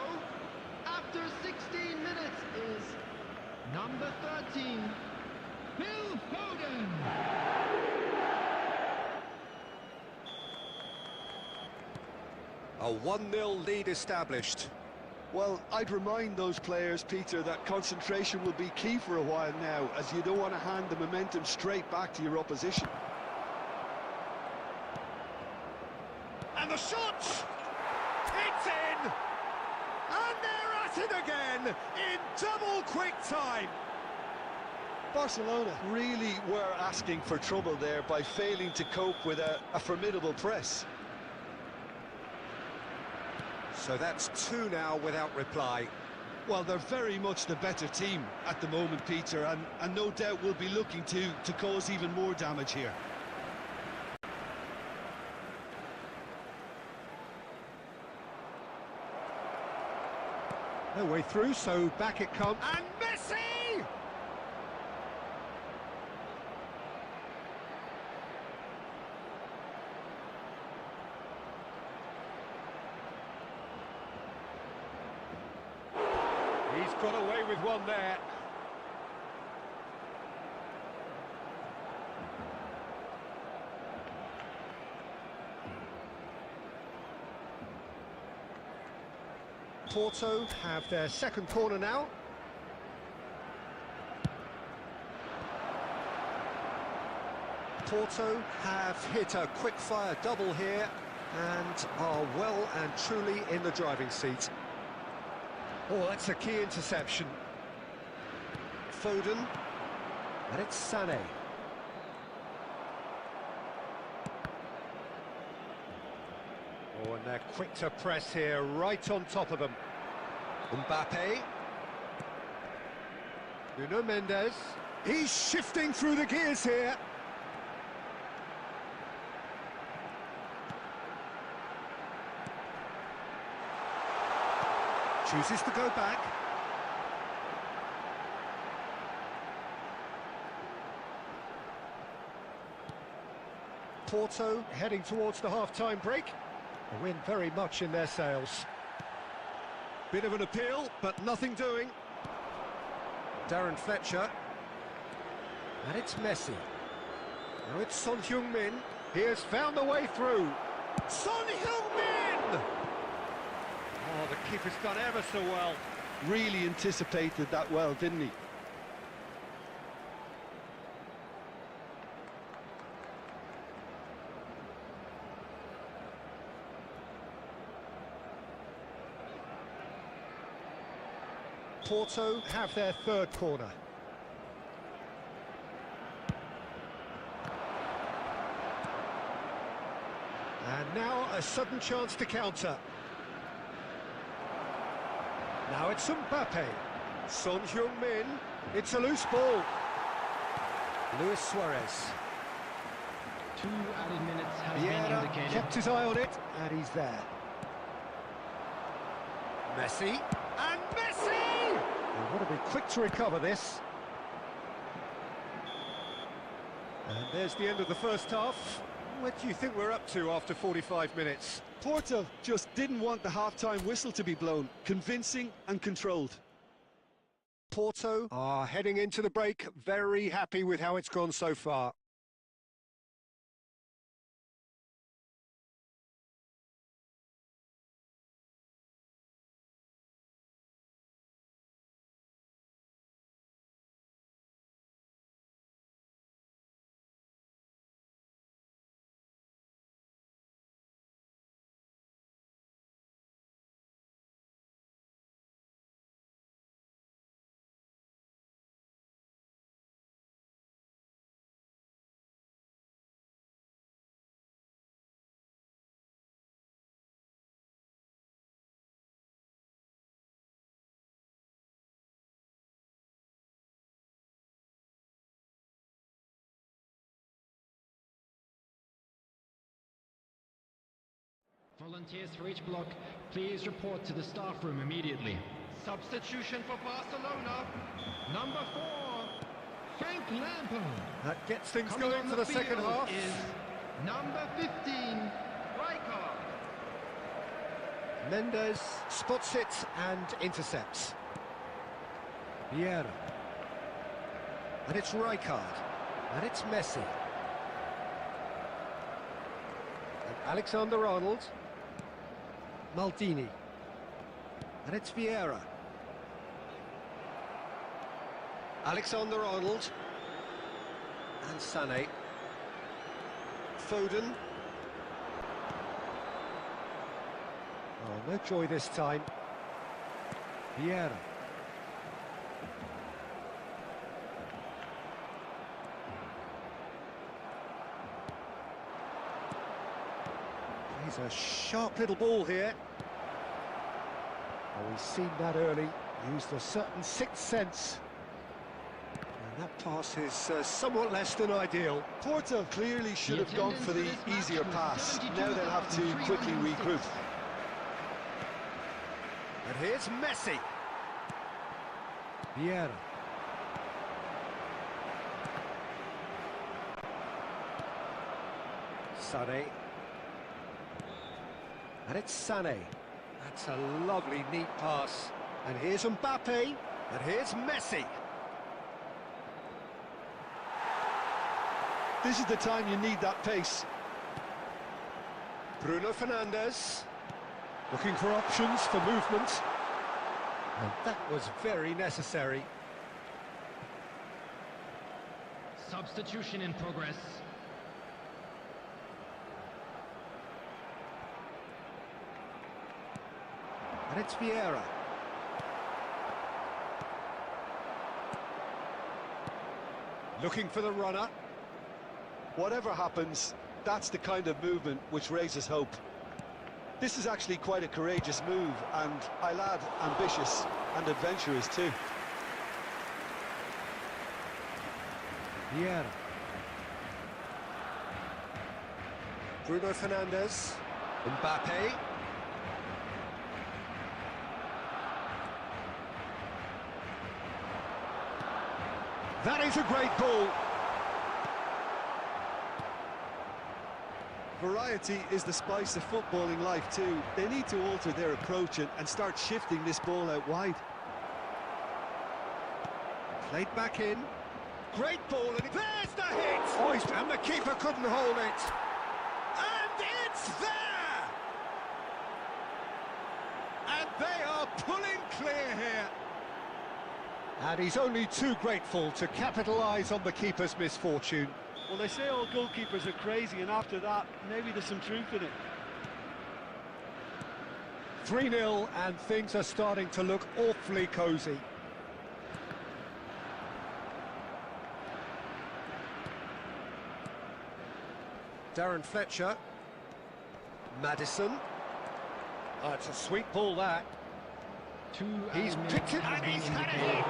after 16 minutes is number 13, Phil Foden. A 1-0 lead established. Well, I'd remind those players, Peter, that concentration will be key for a while now, as you don't want to hand the momentum straight back to your opposition. And the shot! It's in! And they're at it again in double quick time. Barcelona really were asking for trouble there by failing to cope with a formidable press. So that's 2 now without reply. Well, they're very much the better team at the moment, Peter, and no doubt will be looking to cause even more damage here. No way through, so back it comes. And Messi! He's got away with one there. Porto have their second corner now. Porto have hit a quick-fire double here and are well and truly in the driving seat. Oh, that's a key interception. Foden. And it's Sané. Oh, and they're quick to press here, right on top of them. Mbappe. Nuno Mendes. He's shifting through the gears here. Chooses to go back. Porto heading towards the half-time break. A win very much in their sails. Bit of an appeal, but nothing doing. Darren Fletcher. And it's Messi. Now it's Son Heung-min. He has found a way through. Son Heung-min! Oh, the keeper's done ever so well. Really anticipated that well, didn't he? Porto have their third corner. Now a sudden chance to counter. Now it's Mbappe. Son Heung-min. It's a loose ball. Luis Suarez. 2 added minutes has been Vieira indicated. kept his eye on it, and he's there. Messi. And Messi! They've got to be quick to recover this. And there's the end of the first half. What do you think we're up to after 45 minutes? Porto just didn't want the half-time whistle to be blown. Convincing and controlled. Porto are heading into the break very happy with how it's gone so far. Volunteers for each block, please report to the staff room immediately. Substitution for Barcelona. Number 4, Frank Lampard. That gets things Coming going on for the second field half. is number 15, Rijkaard. Mendes spots it and intercepts. Vieira. And it's Rijkaard. And it's Messi. And Alexander-Arnold. Maldini. And it's Vieira. Alexander-Arnold. And Sané. Foden. Oh, no joy this time. Vieira. He's a sharp little ball here. Oh, he's seen that early. Used a certain sixth sense. And that pass is somewhat less than ideal. Porto clearly should have gone for the easier pass. Now they'll have to quickly regroup. And here's Messi. Vieira. Sané. And it's Sané. That's a lovely, neat pass. And here's Mbappe. And here's Messi. This is the time you need that pace. Bruno Fernandes. Looking for options for movement. And that was very necessary. Substitution in progress. And it's Vieira. Looking for the runner. Whatever happens, that's the kind of movement which raises hope. This is actually quite a courageous move, and I'll add ambitious and adventurous too. Vieira. Bruno Fernandes. Mbappe. That is a great ball. Variety is the spice of footballing life too. They need to alter their approach and start shifting this ball out wide. Played back in. Great ball, and there's the hit! Oh, and the keeper couldn't hold it. And it's there! And they are pulling clear here. And he's only too grateful to capitalise on the keeper's misfortune. Well, they say all goalkeepers are crazy, and after that, maybe there's some truth in it. 3-0, and things are starting to look awfully cosy. Darren Fletcher. Maddison. Oh, it's a sweet ball, that. He's picked it and he's had a hit.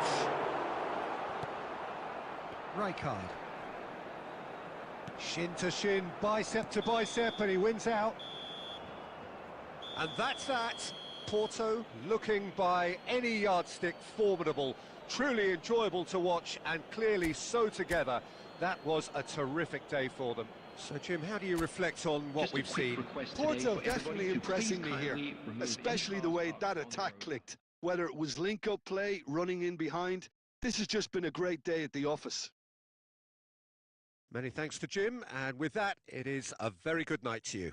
Rijkaard. Shin to shin, bicep to bicep, and he wins out. And that's that. Porto looking by any yardstick formidable, truly enjoyable to watch, and clearly so together. That was a terrific day for them. So, Jim, how do you reflect on what we've seen? Porto definitely impressing me here, especially the way that attack clicked. Whether it was link-up play, running in behind, this has just been a great day at the office. Many thanks to Jim, and with that, it is a very good night to you.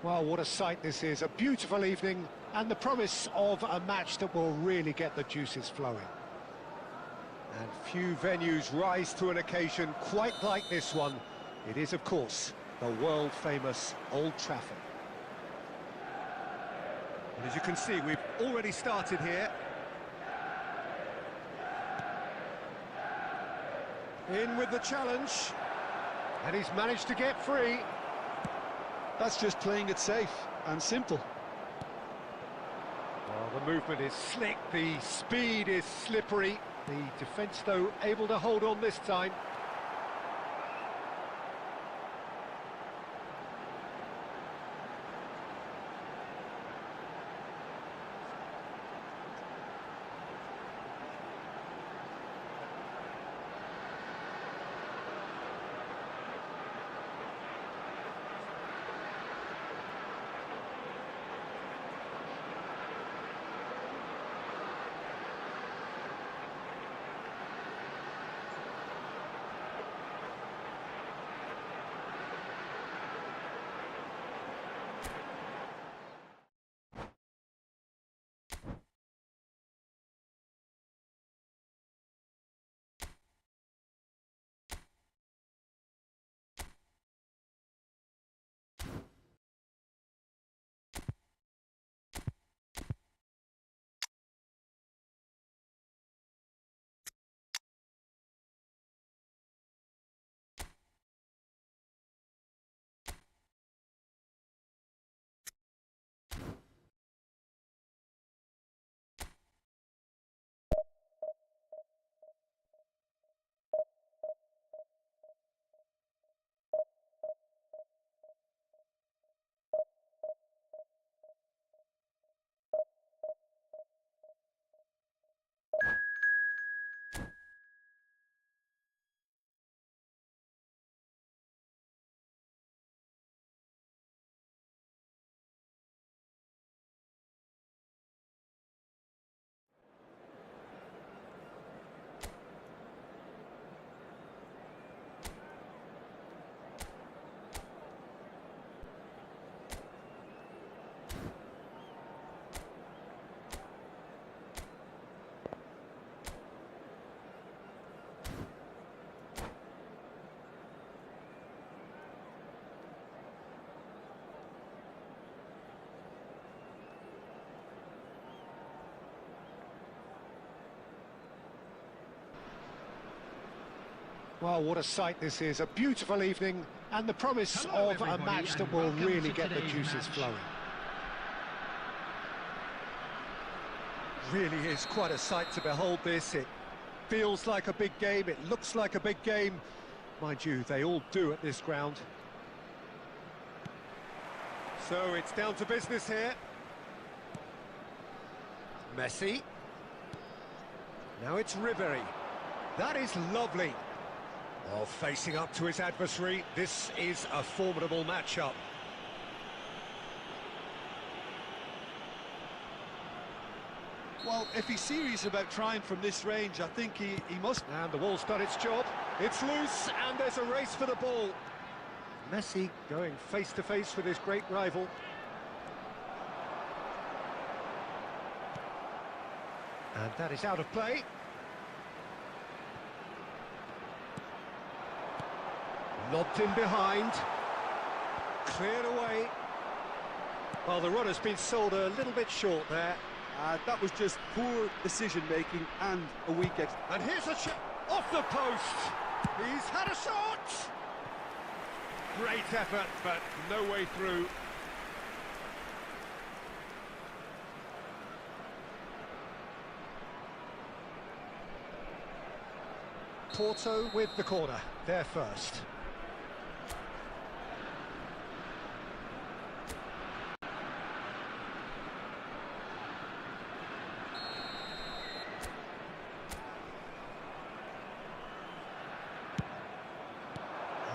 Well, what a sight this is. A beautiful evening and the promise of a match that will really get the juices flowing. And few venues rise to an occasion quite like this one. It is, of course, the world-famous Old Trafford. And as you can see, we've already started here. In with the challenge. And he's managed to get free. That's just playing it safe and simple. Well, the movement is slick, the speed is slippery. The defence, though, able to hold on this time. Well, what a sight this is. A beautiful evening and the promise Hello, of a everybody, match that and will welcome really to get the today's juices match. flowing. Really is quite a sight to behold this. It feels like a big game, it looks like a big game. Mind you, they all do at this ground. So it's down to business here. Messi. Now it's Ribery. That is lovely. Well, facing up to his adversary, this is a formidable matchup. Well, if he's serious about trying from this range, I think he must. And the wall's done its job. It's loose, and there's a race for the ball. Messi going face-to-face with his great rival. And that is out of play. Lobbed in behind. Cleared away. Well, the run has been sold a little bit short there. That was just poor decision-making and a weak And here's a shot off the post. He's had a shot. Great effort, but no way through. Porto with the corner, there first.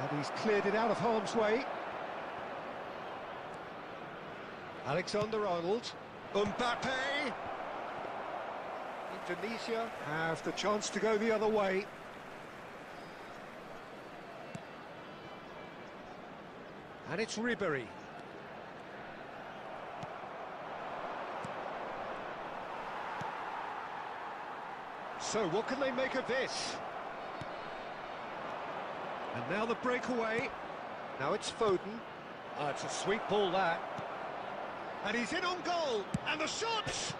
And he's cleared it out of harm's way. Alexander-Arnold. Mbappe. Indonesia have the chance to go the other way. And it's Ribery. So what can they make of this? And now the breakaway. Now it's Foden. It's a sweet ball, that. And he's in on goal. And the shots!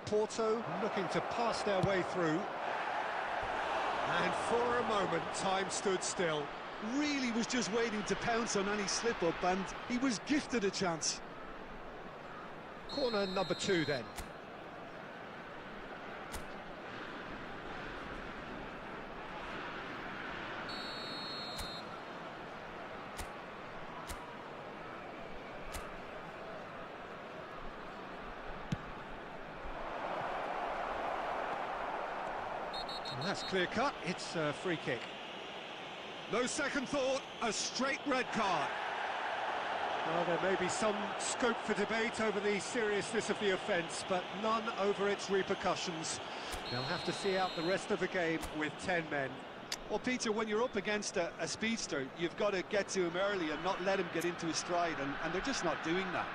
Porto looking to pass their way through. And for a moment, time stood still. Really was just waiting to pounce on any slip-up, and he was gifted a chance. Corner number 2 then. And that's clear cut, it's a free kick. No second thought, a straight red card. Well, there may be some scope for debate over the seriousness of the offence, but none over its repercussions. They'll have to see out the rest of the game with 10 men. Well, Peter, when you're up against a speedster, you've got to get to him early and not let him get into his stride, and they're just not doing that.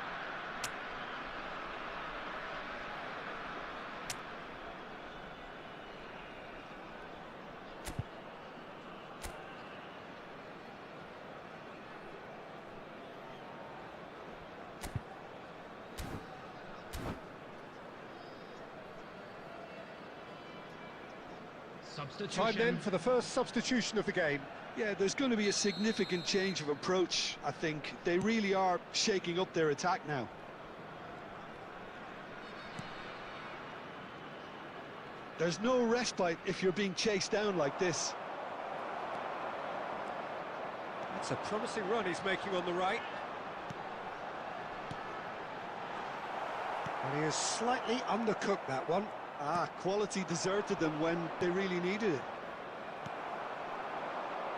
Substitution. Time then for the first substitution of the game. Yeah, there's going to be a significant change of approach, I think. They really are shaking up their attack now. There's no respite if you're being chased down like this. That's a promising run he's making on the right. And he has slightly undercooked that one. Quality deserted them when they really needed it.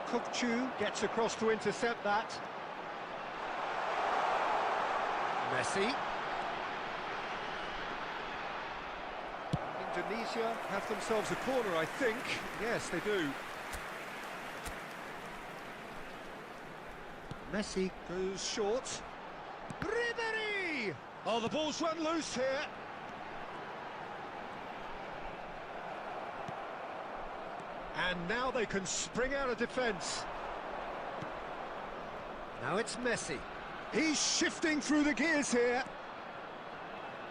Kukçu gets across to intercept that. Messi. Indonesia have themselves a corner, I think. Yes, they do. Messi goes short. Ribery! Oh, the ball's run loose here. And now they can spring out of defence. Now it's Messi. He's shifting through the gears here.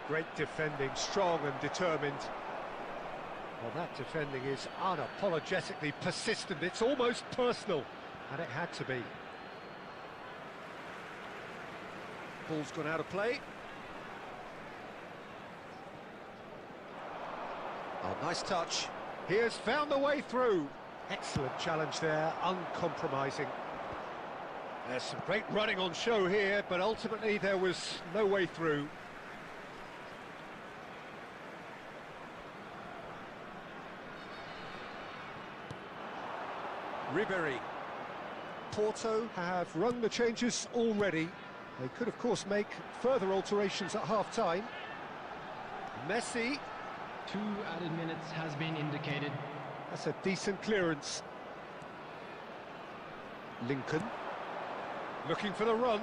Great defending, strong and determined. Well, that defending is unapologetically persistent. It's almost personal, and it had to be. Ball's gone out of play. Oh, nice touch. He has found the way through. Excellent challenge there, uncompromising. There's some great running on show here, but ultimately there was no way through. Ribery. Porto have rung the changes already. They could, of course, make further alterations at half-time. Messi. 2 added minutes has been indicated. That's a decent clearance. Lincoln. Looking for the run.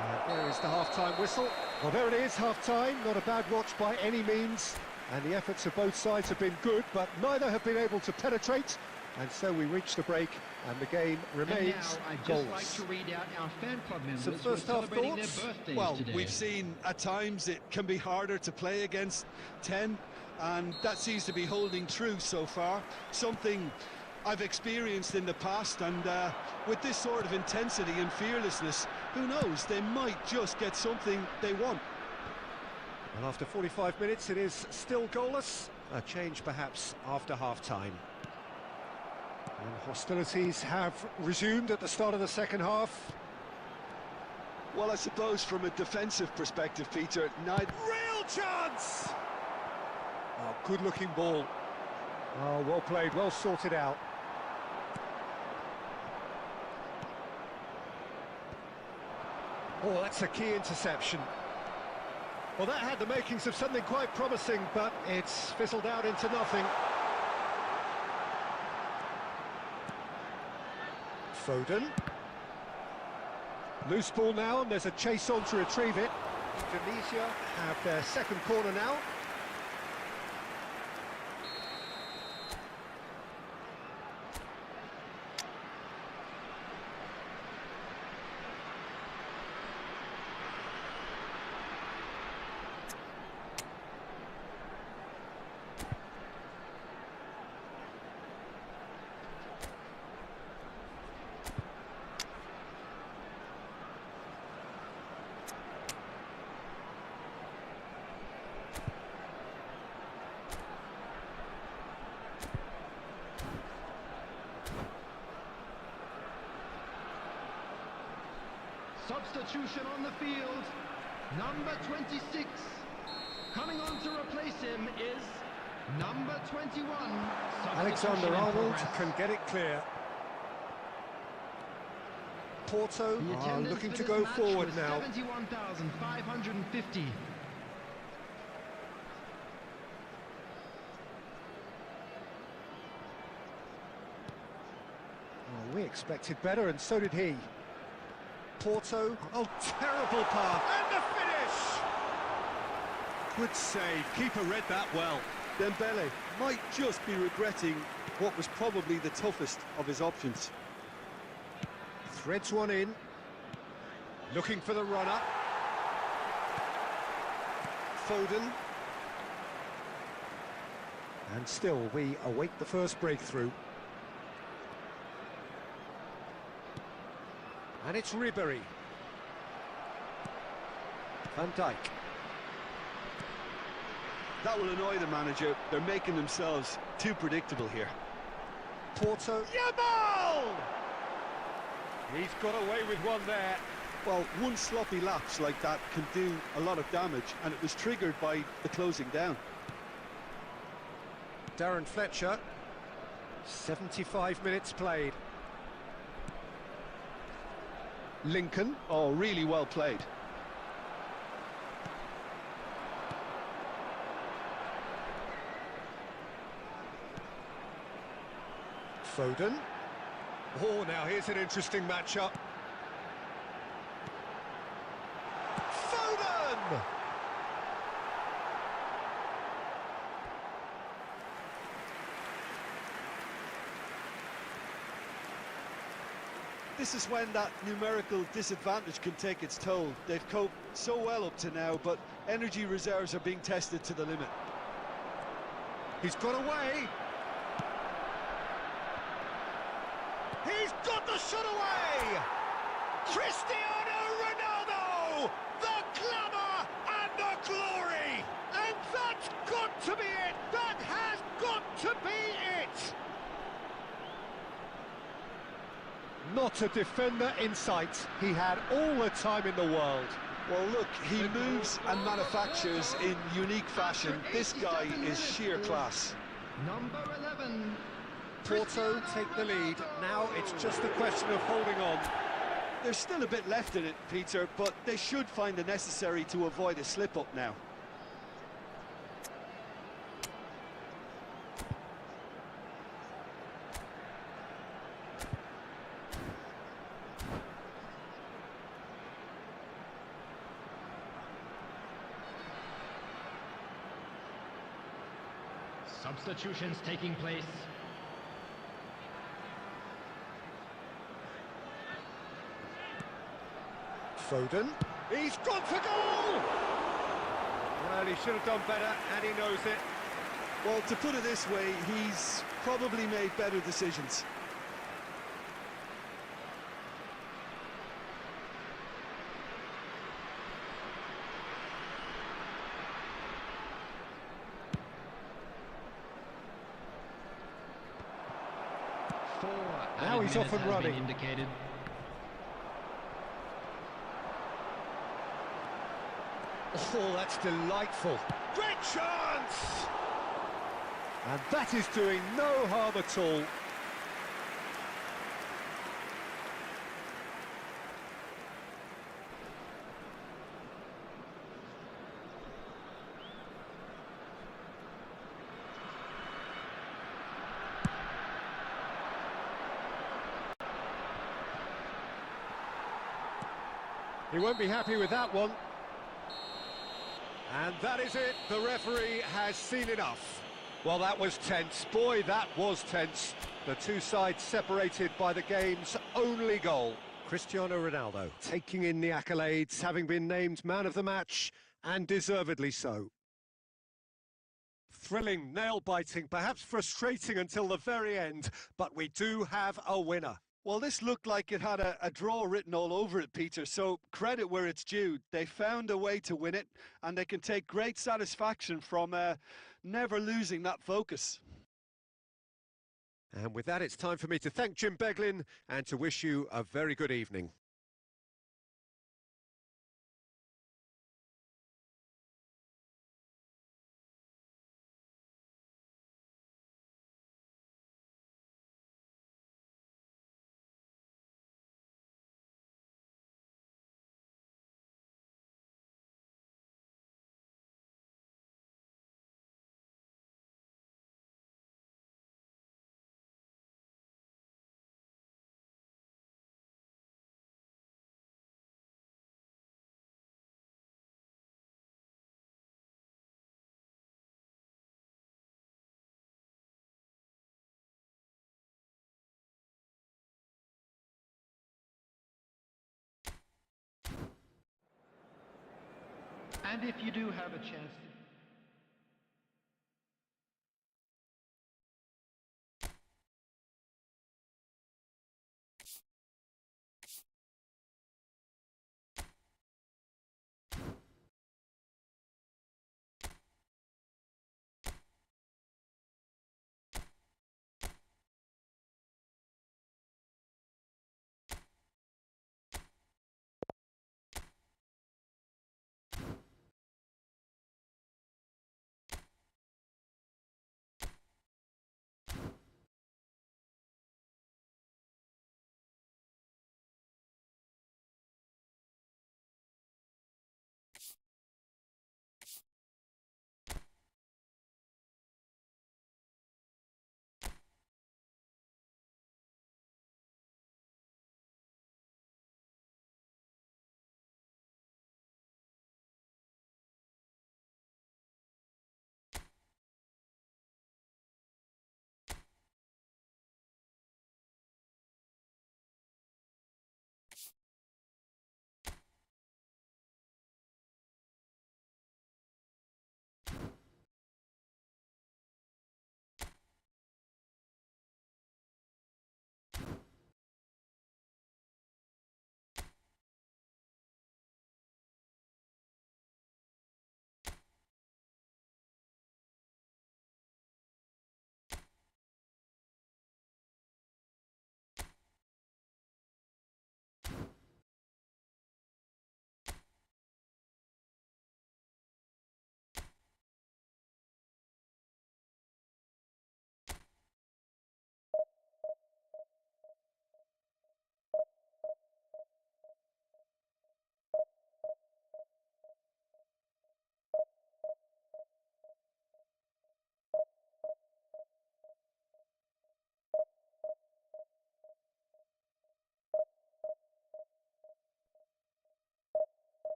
And there is the half-time whistle. Well, there it is, half-time. Not a bad watch by any means. And the efforts of both sides have been good, but neither have been able to penetrate. And so we reach the break, and the game remains And now I'd goals. just like to read out our fan club members Some who are first half celebrating their thoughts? birthdays Well, today. we've seen at times it can be harder to play against 10, and that seems to be holding true so far. Something I've experienced in the past, and with this sort of intensity and fearlessness, who knows, they might just get something they want. And after 45 minutes, it is still goalless. A change perhaps after half-time. And hostilities have resumed at the start of the second half. Well, I suppose from a defensive perspective, Peter, Real chance! Oh, good-looking ball. Oh, well played, well sorted out. Oh, that's a key interception. Well, that had the makings of something quite promising, but it's fizzled out into nothing. Foden. Loose ball now, and there's a chase on to retrieve it. Indonesia have their second corner now. Substitution on the field, number 26. Coming on to replace him is number 21. Alexander Arnold can get it clear. Porto are looking to go forward now. 71,550. Well, we expected better, and so did he. Porto, oh, terrible pass, and the finish! Good save, keeper read that well. Dembele might just be regretting what was probably the toughest of his options. Threads one in, looking for the runner. Foden. And still, we await the first breakthrough. And it's Ribery. Van Dijk. That will annoy the manager. They're making themselves too predictable here. Porto. Yamal! He's got away with one there. Well, one sloppy lapse like that can do a lot of damage, and it was triggered by the closing down. Darren Fletcher. 75 minutes played. Lincoln. Oh, really well played. Foden. Oh, now here's an interesting matchup. Foden! This is when that numerical disadvantage can take its toll. They've coped so well up to now, but energy reserves are being tested to the limit. He's got away. He's got the shot away! Cristiano Ronaldo! The glamour and the glory! And that's got to be it! That has got to be it! Not a defender in sight. He had all the time in the world. Well, look, he moves and manufactures in unique fashion. This guy is sheer class. Number 11. Porto take the lead. Now it's just a question of holding on. There's still a bit left in it, Peter, but they should find the necessary to avoid a slip-up now. Substitutions taking place. Foden. He's gone for goal! Well, he should have done better, and he knows it. Well, to put it this way, he's probably made better decisions. Now he's off and running. Indicated. Oh, that's delightful. Great chance! And that is doing no harm at all. He won't be happy with that one. And that is it. The referee has seen enough. Well, that was tense. Boy, that was tense. The two sides separated by the game's only goal. Cristiano Ronaldo taking in the accolades, having been named man of the match, and deservedly so. Thrilling, nail-biting, perhaps frustrating until the very end, but we do have a winner. Well, this looked like it had a draw written all over it, Peter, so credit where it's due. They found a way to win it, and they can take great satisfaction from never losing that focus. And with that, it's time for me to thank Jim Beglin and to wish you a very good evening. And if you do have a chance to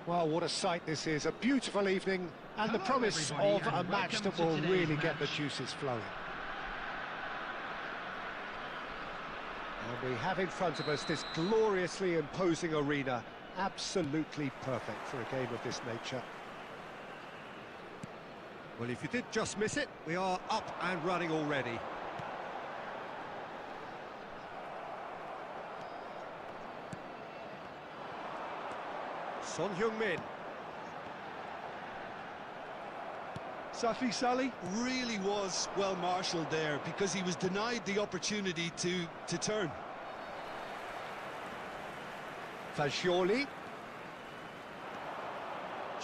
Well, what a sight this is. A beautiful evening, And the Hello, promise everybody, of a and match welcome that to will today's really get the match. juices flowing. And we have in front of us this gloriously imposing arena, absolutely perfect for a game of this nature. Well, if you did just miss it, we are up and running already. Son Heung-min. Safi Salih really was well marshalled there because he was denied the opportunity to turn. Fagioli.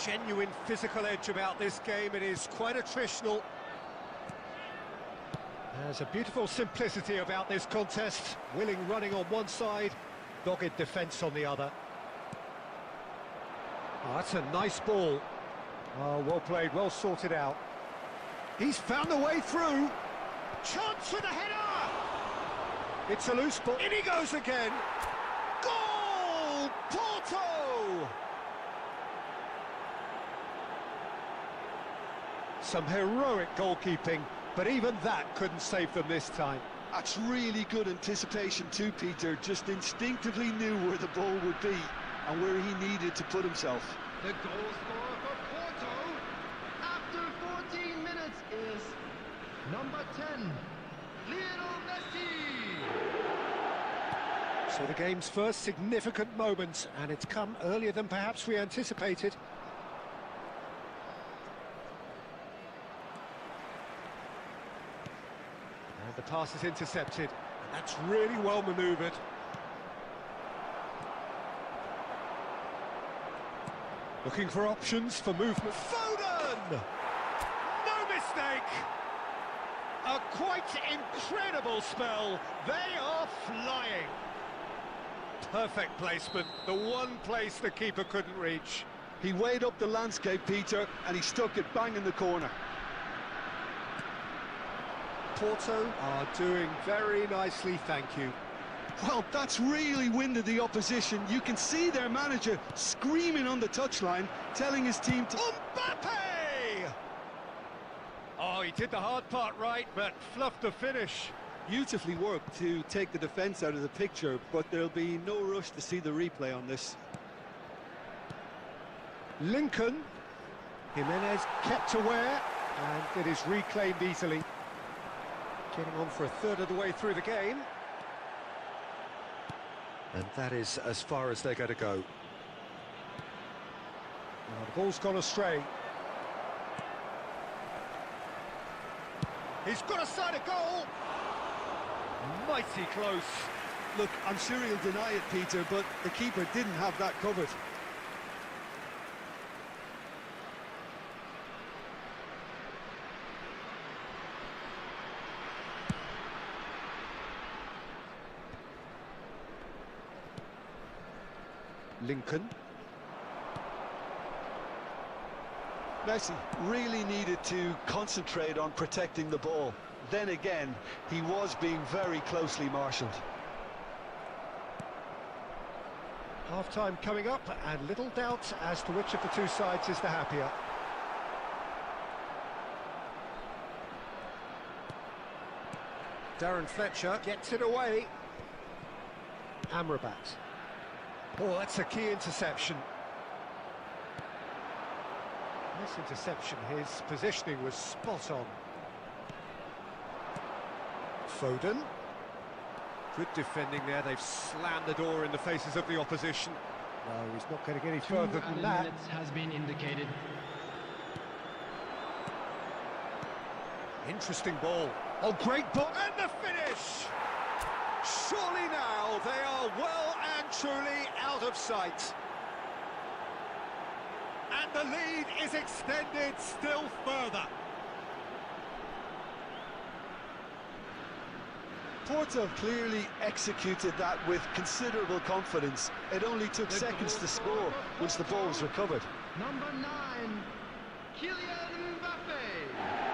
Genuine physical edge about this game. It is quite attritional. There's a beautiful simplicity about this contest. Willing running on one side, dogged defence on the other. Oh, that's a nice ball. Oh, well played, well sorted out. He's found a way through. Chance with a header! It's a loose ball. In he goes again. Goal! Porto! Some heroic goalkeeping, but even that couldn't save them this time. That's really good anticipation too, Peter. Just instinctively knew where the ball would be and where he needed to put himself. The goal scorer for Porto after 14 minutes is number 10, Lionel Messi. So the game's first significant moment, and it's come earlier than perhaps we anticipated. And the pass is intercepted, and that's really well manoeuvred. Looking for options for movement. Foden! No mistake! A quite incredible spell. They are flying. Perfect placement, the one place the keeper couldn't reach. He weighed up the landscape, Peter, and he stuck it bang in the corner. Porto are doing very nicely, thank you. Well, that's really winded the opposition. You can see their manager screaming on the touchline, telling his team to... Mbappe! Oh, he did the hard part right, but fluffed the finish. Beautifully worked to take the defence out of the picture, but there'll be no rush to see the replay on this. Lincoln. Jimenez kept aware, and it is reclaimed easily. Getting on for a third of the way through the game. And that is as far as they're going to go. Well, the ball's gone astray. He's got a side of goal. Mighty close. Look, I'm sure he'll deny it, Peter, but the keeper didn't have that covered. Lincoln. Messi really needed to concentrate on protecting the ball. Then again, he was being very closely marshalled. Half-time coming up, and little doubt as to which of the two sides is the happier. Darren Fletcher. Gets it away. Amrabat. Oh, that's a key interception. Nice interception. His positioning was spot on. Foden. Good defending there. They've slammed the door in the faces of the opposition. No, he's not going to get any 2 further than added that. minutes has been indicated. Interesting ball. Oh, great ball. And the finish! Surely now they are well and truly out of sight. And the lead is extended still further. Porto clearly executed that with considerable confidence. It only took The seconds goal to scorer score for once the ball was recovered. Number 9, Kylian Mbappe.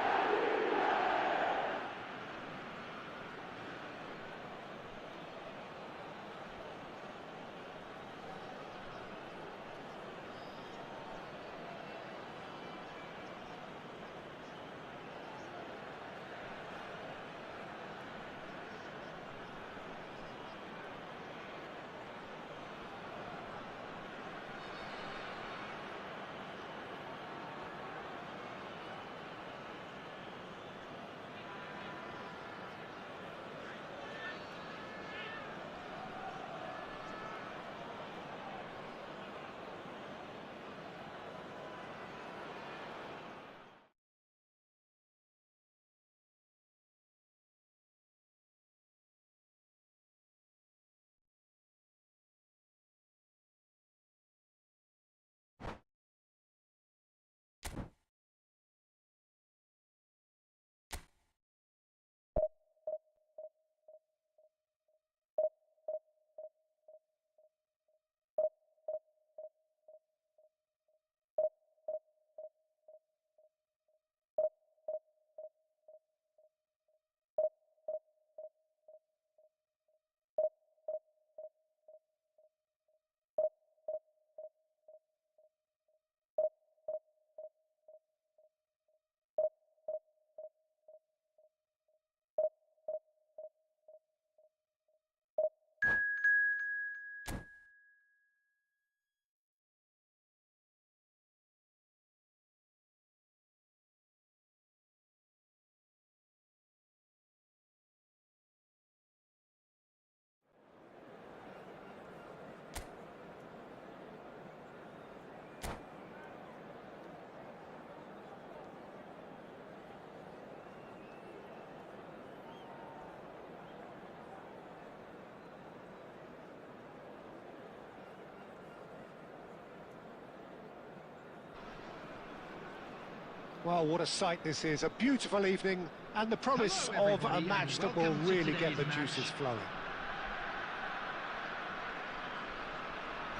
Well, what a sight this is. A beautiful evening and the promise Hello, of a everybody, match and that will welcome to really get the today's juices match. flowing.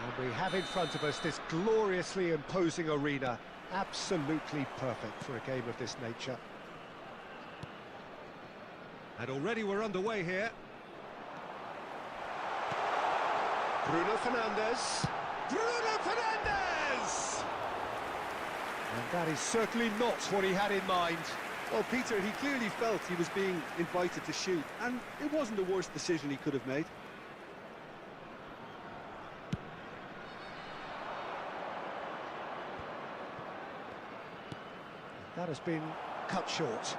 And we have in front of us this gloriously imposing arena. Absolutely perfect for a game of this nature. And already we're underway here. Bruno Fernandes. Bruno Fernandes! And that is certainly not what he had in mind. Well, Peter, he clearly felt he was being invited to shoot, and it wasn't the worst decision he could have made. That has been cut short.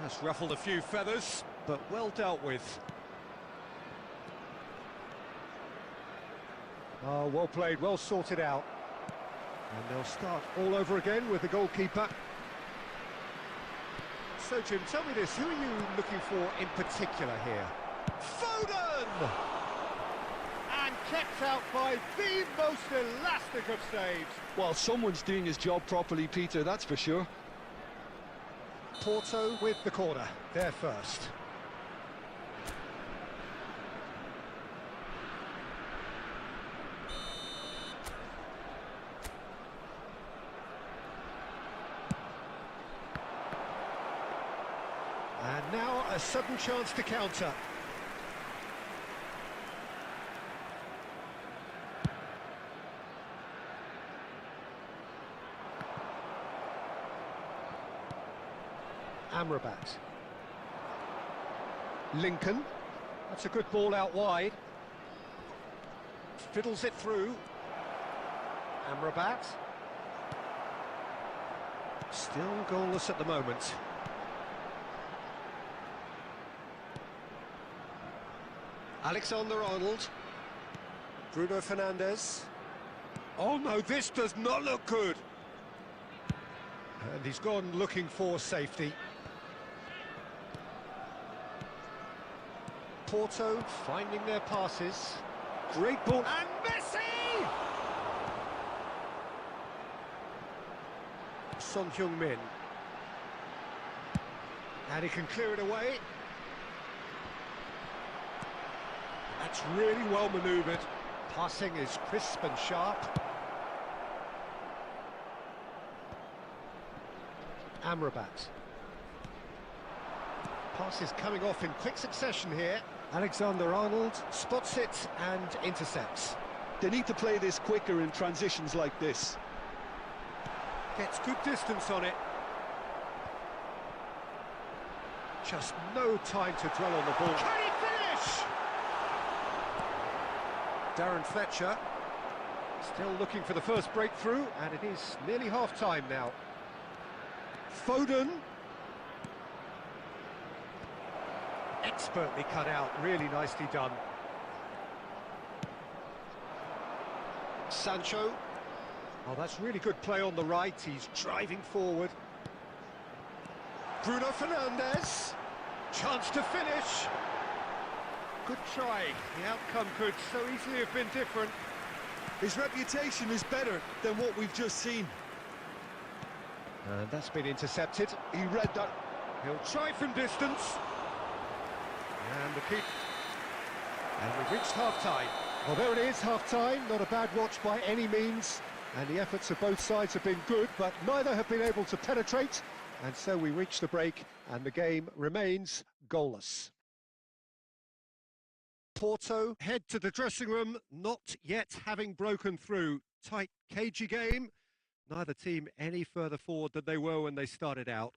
That's ruffled a few feathers, but well dealt with. Oh, well played, well sorted out. And they'll start all over again with the goalkeeper. So, Jim, tell me this, who are you looking for in particular here? Foden! And kept out by the most elastic of saves. Well, someone's doing his job properly, Peter, that's for sure. Porto with the corner, there first. And now a sudden chance to counter. Amrabat. Lincoln. That's a good ball out wide. Fiddles it through. Amrabat. Still goalless at the moment. Alexander-Arnold. Bruno Fernandes. Oh no, this does not look good. And he's gone looking for safety. Porto finding their passes. Great ball. And Messi! Son Heung-min. And he can clear it away. That's really well manoeuvred. Passing is crisp and sharp. Amrabat. Passes coming off in quick succession here. Alexander-Arnold spots it and intercepts. They need to play this quicker in transitions like this. Gets good distance on it. Just no time to dwell on the ball. Can he finish? Darren Fletcher still looking for the first breakthrough, and it is nearly half-time now. Foden. Expertly cut out, really nicely done. Sancho. Oh, that's really good play on the right, he's driving forward. Bruno Fernandes. Chance to finish. Good try, the outcome could so easily have been different. His reputation is better than what we've just seen. And that's been intercepted. He read that. He'll try from distance. And the keep. And we've reached half-time. Well, there it is, half-time. Not a bad watch by any means. And the efforts of both sides have been good, but neither have been able to penetrate. And so we reach the break, and the game remains goalless. Porto head to the dressing room, not yet having broken through. Tight, cagey game. Neither team any further forward than they were when they started out.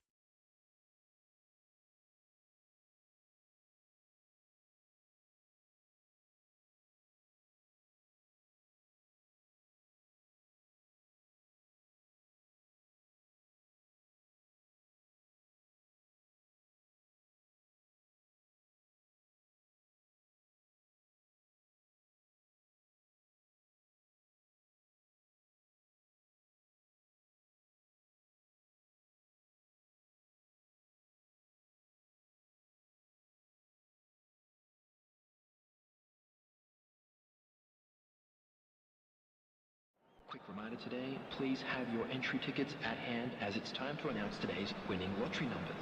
Quick reminder today, please have your entry tickets at hand as it's time to announce today's winning lottery numbers.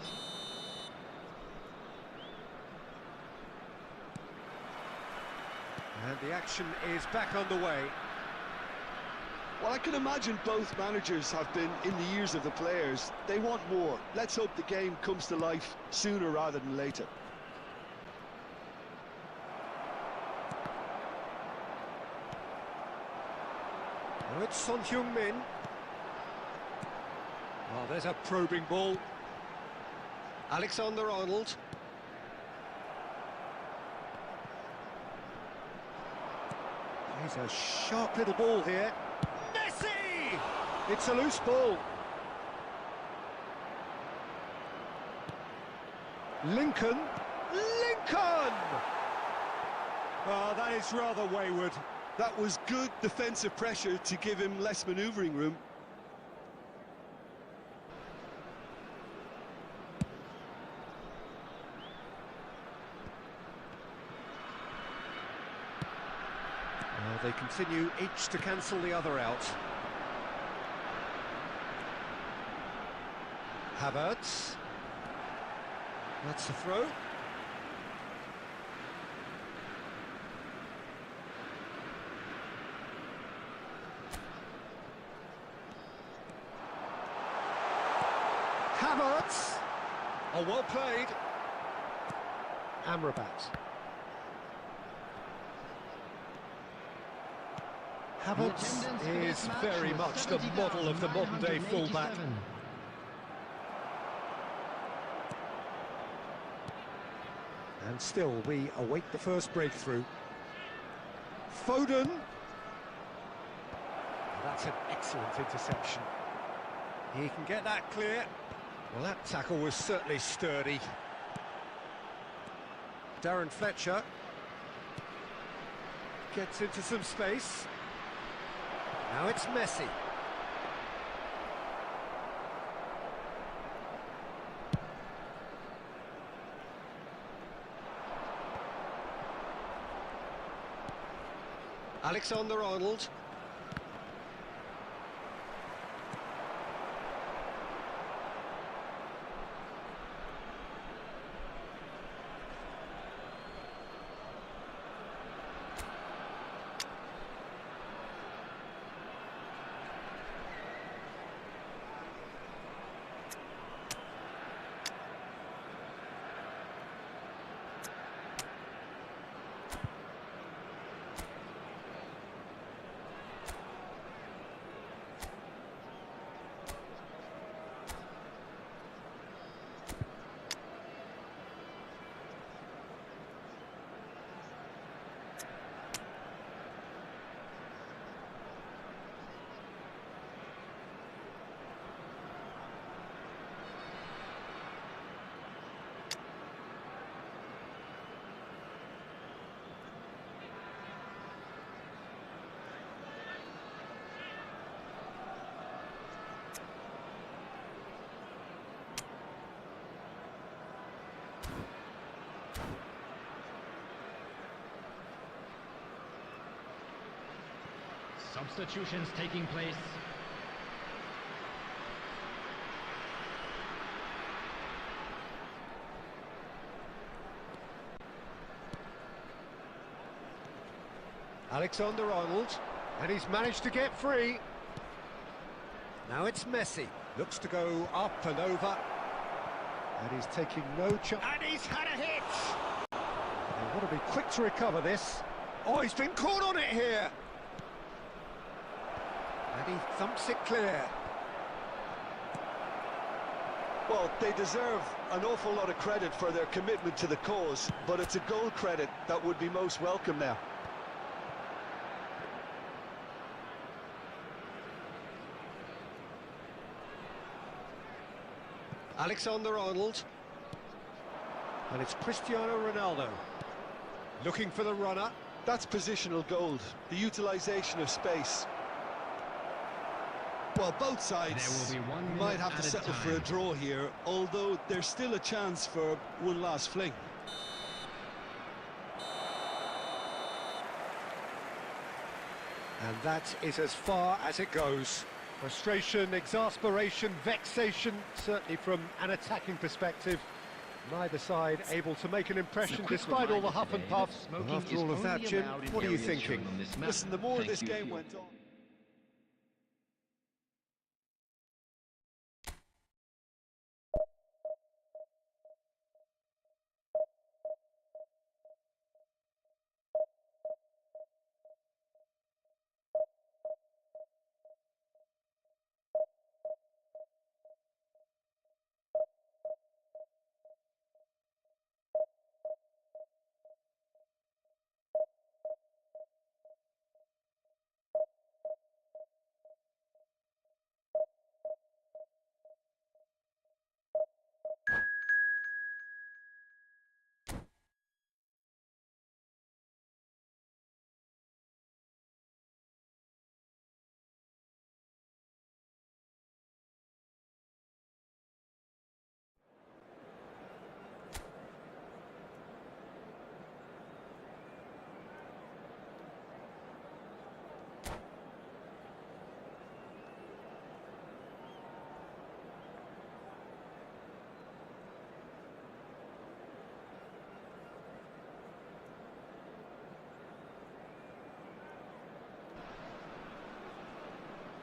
And the action is back underway. Well, I can imagine both managers have been in the ears of the players. They want more. Let's hope the game comes to life sooner rather than later. Oh, it's Son Heung-min. Oh, there's a probing ball. Alexander-Arnold. He's a sharp little ball here. Messi! It's a loose ball. Lincoln. Lincoln! Oh, that is rather wayward. That was good defensive pressure to give him less manoeuvring room. They continue each to cancel the other out. Havertz. That's the throw. Havertz. Oh, well played. Amrabat. Havertz is very much the model of the modern-day fullback. And still, we await the first breakthrough. Foden. That's an excellent interception. He can get that clear. Well, that tackle was certainly sturdy. Darren Fletcher gets into some space. Now it's Messi. Alexander-Arnold. Substitutions taking place. Alexander-Arnold, and he's managed to get free. Now it's Messi, looks to go up and over, and he's taking no chance. And he's had a hit! They want to be quick to recover this. Oh, he's been caught on it here! And he thumps it clear. Well, they deserve an awful lot of credit for their commitment to the cause, but it's a goal credit that would be most welcome now. Alexander-Arnold. And it's Cristiano Ronaldo. Looking for the runner. That's positional gold, the utilisation of space. Well, both sides might have to settle for a draw here, although there's still a chance for one last fling. And that is as far as it goes. Frustration, exasperation, vexation, certainly from an attacking perspective. Neither side able to make an impression despite all the huff and puff. Well, after all of that, Jim, what are you thinking? Listen, the more this game went on...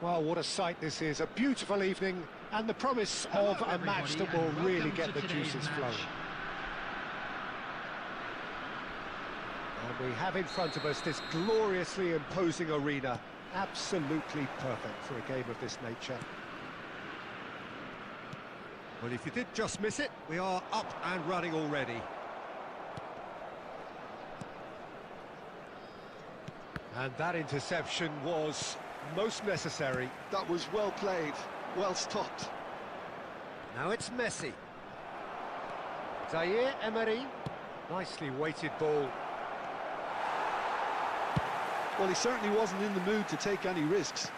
Well, what a sight this is. A beautiful evening and the promise of a match that will really get the juices flowing. And we have in front of us this gloriously imposing arena. Absolutely perfect for a game of this nature. Well, if you did just miss it, we are up and running already. And that interception was most necessary. That was well played, well stopped. Now it's Messi. Zaire Emery. Nicely weighted ball. Well, he certainly wasn't in the mood to take any risks.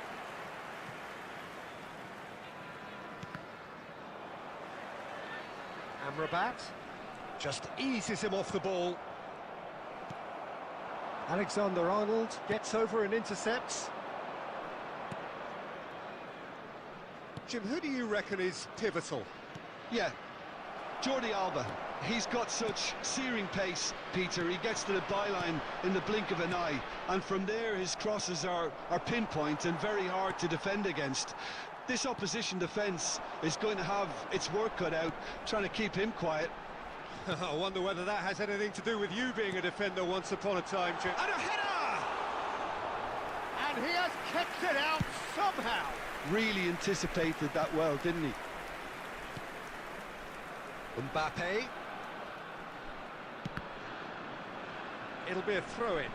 Amrabat just eases him off the ball. Alexander-Arnold gets over and intercepts. Jim, who do you reckon is pivotal? Yeah, Jordi Alba. He's got such searing pace, Peter. He gets to the byline in the blink of an eye, and from there his crosses are pinpoint and very hard to defend against. This opposition defence is going to have its work cut out, trying to keep him quiet. I wonder whether that has anything to do with you being a defender once upon a time, Jim. And a header! And he has kept it out somehow. Really anticipated that well, didn't he? Mbappe. It'll be a throw-in.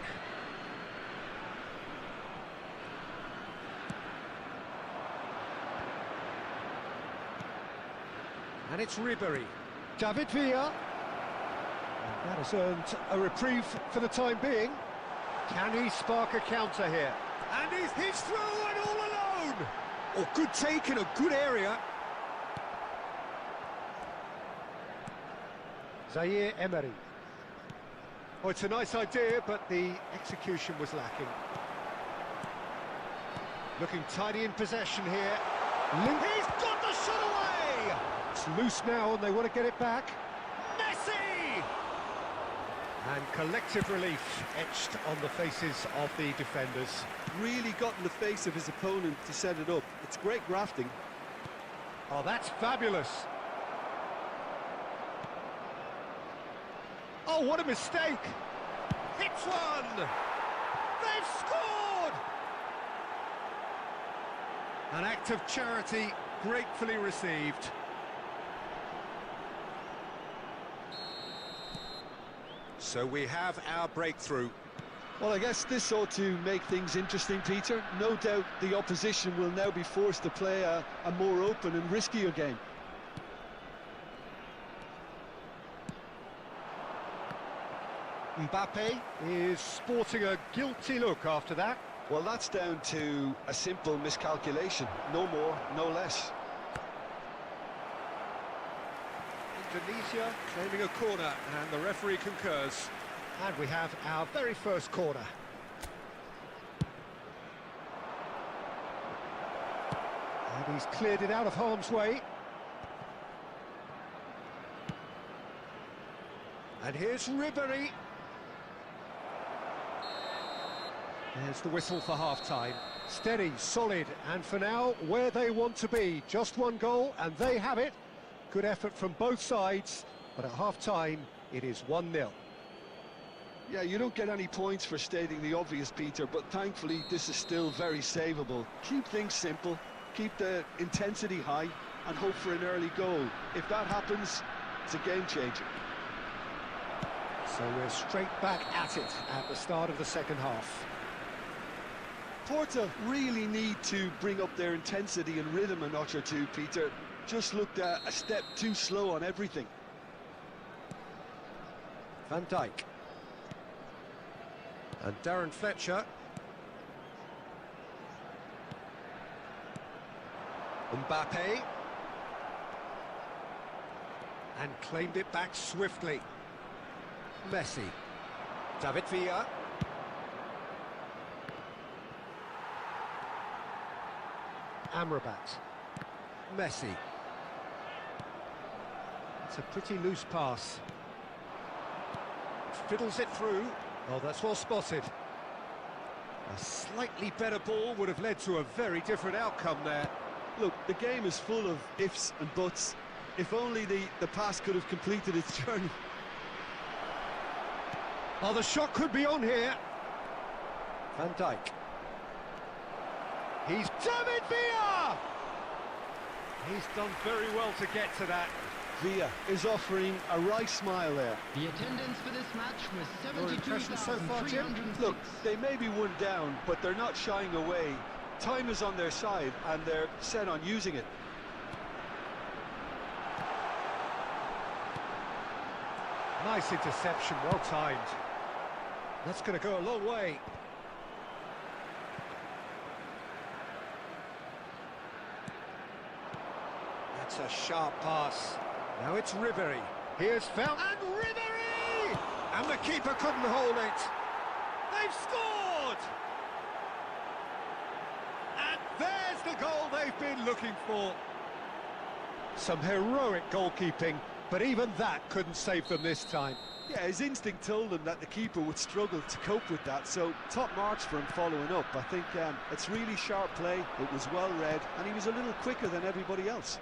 And it's Ribery. David Villa. And that has earned a reprieve for the time being. Can he spark a counter here? And he's through and all alone! Oh, good take in a good area. Zaire Emery. Oh, it's a nice idea, but the execution was lacking. Looking tidy in possession here. He's got the shot away! It's loose now and they want to get it back. Messi! And collective relief etched on the faces of the defenders. Really got in the face of his opponent to set it up. It's great grafting. Oh, that's fabulous. Oh, what a mistake! Hits one! They've scored! An act of charity gratefully received. So we have our breakthrough. Well, I guess this ought to make things interesting, Peter. No doubt the opposition will now be forced to play a more open and riskier game. Mbappe is sporting a guilty look after that. Well, that's down to a simple miscalculation. No more, no less. Indonesia claiming a corner, and the referee concurs. And we have our very first corner. And he's cleared it out of harm's way. And here's Ribery. There's the whistle for half-time. Steady, solid, and for now, where they want to be. Just one goal, and they have it. Good effort from both sides, but at half-time, it is 1-0. Yeah, you don't get any points for stating the obvious, Peter, but thankfully this is still very savable. Keep things simple, keep the intensity high, and hope for an early goal. If that happens, it's a game-changer. So we're straight back at it at the start of the second half. Porto really need to bring up their intensity and rhythm a notch or two, Peter. Just looked a step too slow on everything. Van Dijk. And Darren Fletcher. Mbappe. And claimed it back swiftly. Messi. David Villa. Amrabat. Messi. It's a pretty loose pass. Fiddles it through. Oh, that's well spotted. A slightly better ball would have led to a very different outcome there. Look, the game is full of ifs and buts. If only the pass could have completed its journey. Oh, the shot could be on here. Van Dijk. He's David Villa! He's done very well to get to that. Villa is offering a right smile there. The attendance for this match was Your impression so far, Jim? 72,306. Look, they may be one down, but they're not shying away. Time is on their side, and they're set on using it. Nice interception, well timed. That's going to go a long way. That's a sharp pass. Now it's Ribery. Here's Felt and Ribery! And the keeper couldn't hold it. They've scored! And there's the goal they've been looking for. Some heroic goalkeeping, but even that couldn't save them this time. Yeah, his instinct told him that the keeper would struggle to cope with that, so top marks for him following up. I think it's really sharp play, it was well read, and he was a little quicker than everybody else.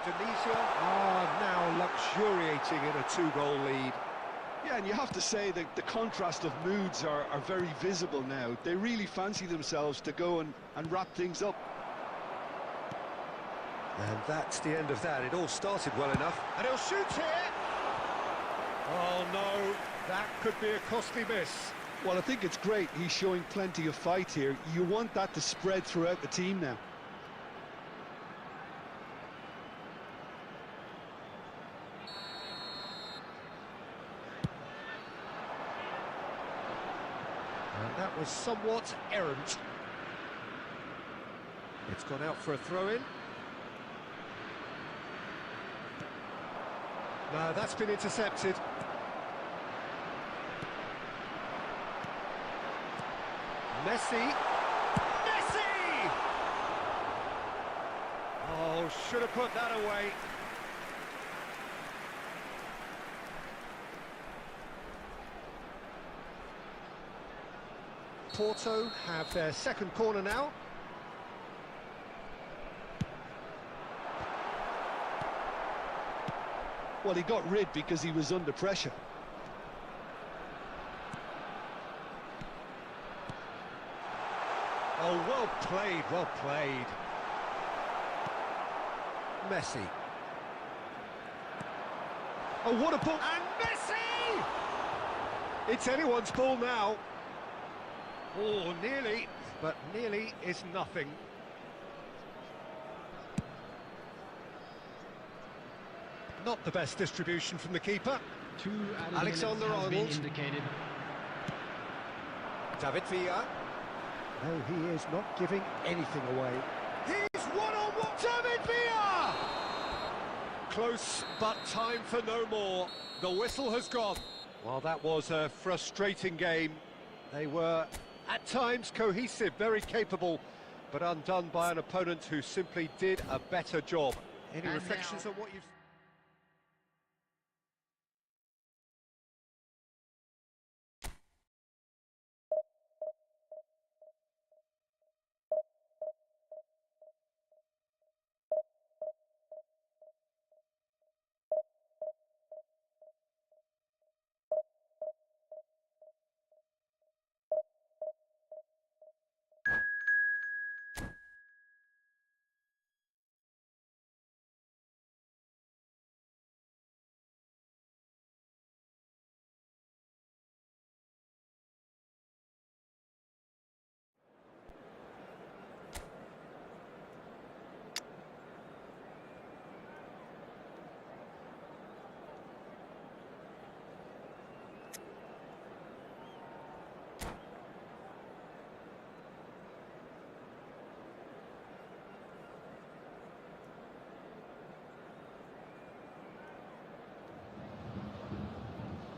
Indonesia are now luxuriating in a two-goal lead. Yeah, and you have to say that the contrast of moods are very visible now. They really fancy themselves to go and wrap things up. And that's the end of that. It all started well enough. And he'll shoot here! Oh no, that could be a costly miss. Well, I think it's great. He's showing plenty of fight here. You want that to spread throughout the team now. And that was somewhat errant. It's gone out for a throw-in. No, that's been intercepted. Messi! Messi! Oh, should have put that away. Porto have their second corner now. Well, he got rid because he was under pressure. Oh, well played, well played. Messi. Oh, what a ball! And Messi! It's anyone's ball now. Oh, nearly, but nearly is nothing. Not the best distribution from the keeper. 2 added Alexander minutes has been Arnold. indicated. David Villa. No, he is not giving anything away. He's one-on-one. David Villa! Close, but time for no more. The whistle has gone. Well, that was a frustrating game. They were, at times, cohesive, very capable, but undone by an opponent who simply did a better job. Any reflections on what you've...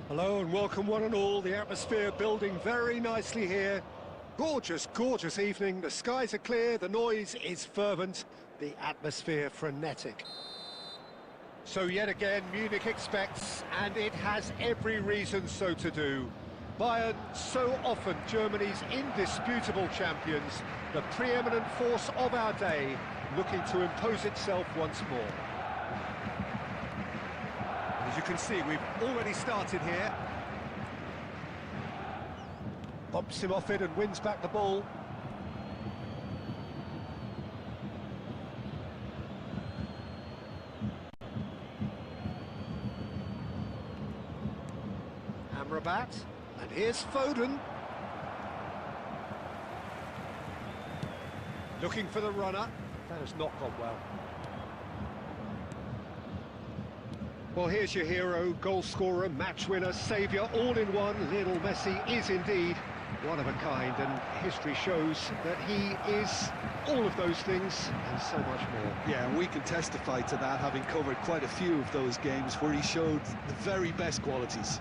Hello and welcome one and all. The atmosphere building very nicely here. Gorgeous, gorgeous evening. The skies are clear, the noise is fervent, the atmosphere frenetic. So yet again, Munich expects, and it has every reason so to do. Bayern, so often Germany's indisputable champions, the preeminent force of our day, looking to impose itself once more. As you can see, we've already started here. Bumps him off it and wins back the ball. Amrabat, and here's Foden. Looking for the runner. That has not gone well. Well, here's your hero, goal scorer, match winner, saviour, all in one. Lionel Messi is indeed one of a kind, and history shows that he is all of those things and so much more. Yeah, and we can testify to that, having covered quite a few of those games where he showed the very best qualities.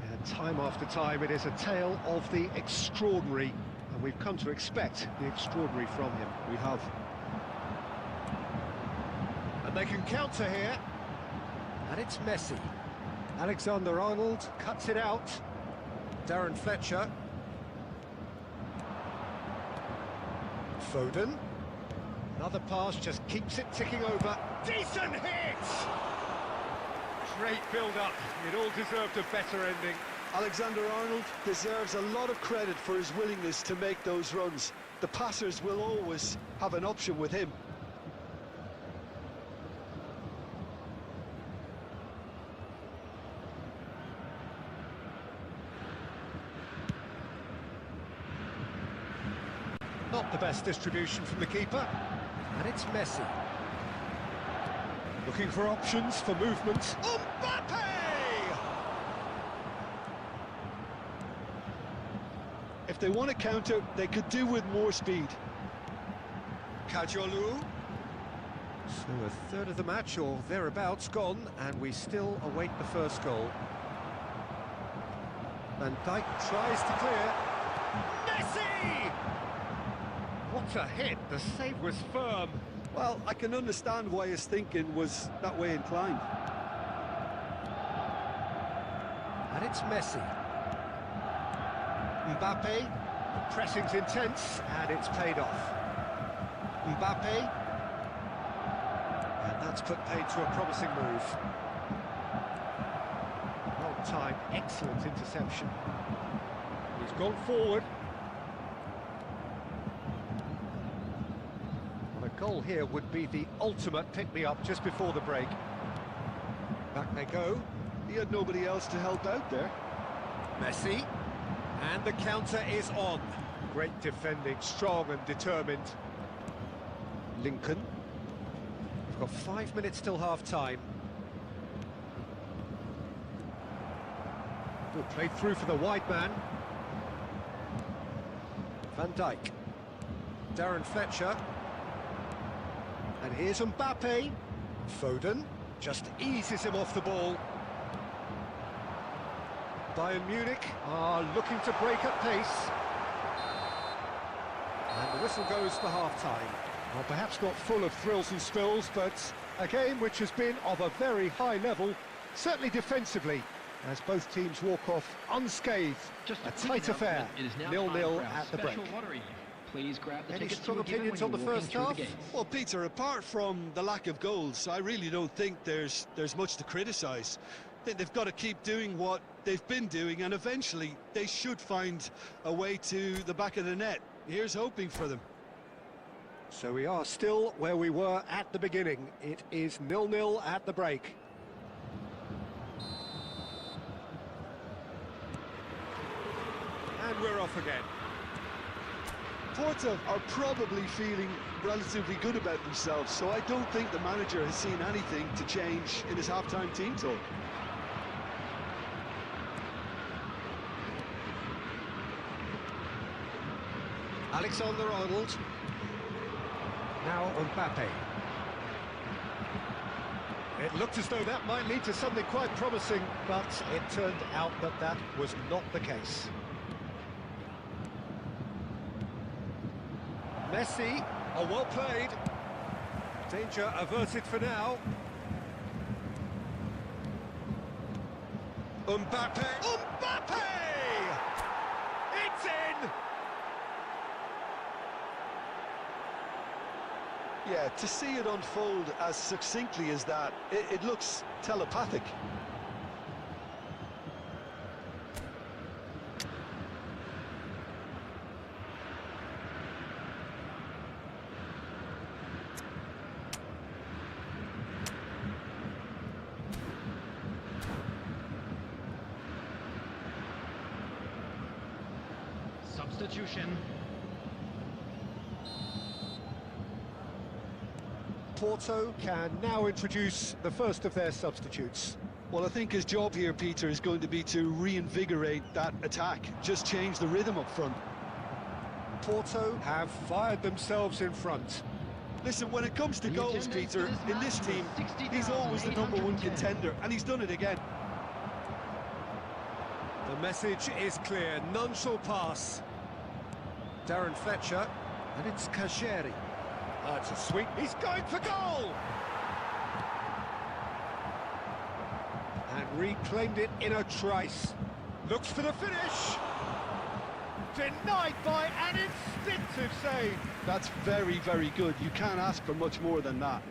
And time after time, it is a tale of the extraordinary, and we've come to expect the extraordinary from him. We have. And they can counter here. And it's Messi. Alexander-Arnold cuts it out. Darren Fletcher. Foden. Another pass, just keeps it ticking over. Decent hit! Great build-up. It all deserved a better ending. Alexander-Arnold deserves a lot of credit for his willingness to make those runs. The passers will always have an option with him. Not the best distribution from the keeper. And it's Messi. Looking for options, for movement. Mbappe! If they want to counter, they could do with more speed. Kajolu. So a third of the match, or thereabouts, gone, and we still await the first goal. Van Dijk tries to clear. Messi! What a hit! The save was firm. Well, I can understand why his thinking was that way inclined. And it's Messi. Mbappe. The pressing's intense, and it's paid off. Mbappe. And that's put paid to a promising move. Well timed, excellent interception. He's gone forward. Well, a goal here would be the ultimate pick-me-up just before the break. Back they go. He had nobody else to help out there. Messi. And the counter is on. Great defending, strong and determined. Lincoln. We've got 5 minutes till half-time. Good played through for the wide man. Van Dijk. Darren Fletcher. And here's Mbappe. Foden just eases him off the ball. Bayern Munich are looking to break at pace. And whistle goes for half-time. Well, perhaps not full of thrills and spills, but a game which has been of a very high level, certainly defensively, as both teams walk off unscathed. Just a quick tight affair, announcement, it is now 0-0 time for our at the break. special lottery. Please grab the Any tickets strong you were given opinions when on you the were walking first through the half? gates. Well, Peter, apart from the lack of goals, I really don't think there's much to criticise. I think they've got to keep doing what they've been doing, and eventually they should find a way to the back of the net. Here's hoping for them. So we are still where we were at the beginning. It is 0-0 at the break. And we're off again. Porto are probably feeling relatively good about themselves, so I don't think the manager has seen anything to change in his half-time team talk. Alexander-Arnold. Now Mbappe. It looked as though that might lead to something quite promising, but it turned out that that was not the case. Messi, oh, well played. Danger averted for now. Mbappe! Mbappe! It's in! Yeah, to see it unfold as succinctly as that, it looks telepathic. Substitution. Porto can now introduce the first of their substitutes. Well, I think his job here, Peter, is going to be to reinvigorate that attack, just change the rhythm up front. Porto have fired themselves in front. Listen, when it comes to The goals, attendance Peter, for this in this match team, was he's always the number one 60,810. contender, and he's done it again. The message is clear, none shall pass. Darren Fletcher, and it's Kajeri. Oh, it's a sweep, he's going for goal! And reclaimed it in a trice. Looks for the finish! Denied by an instinctive save. That's very, very good. You can't ask for much more than that.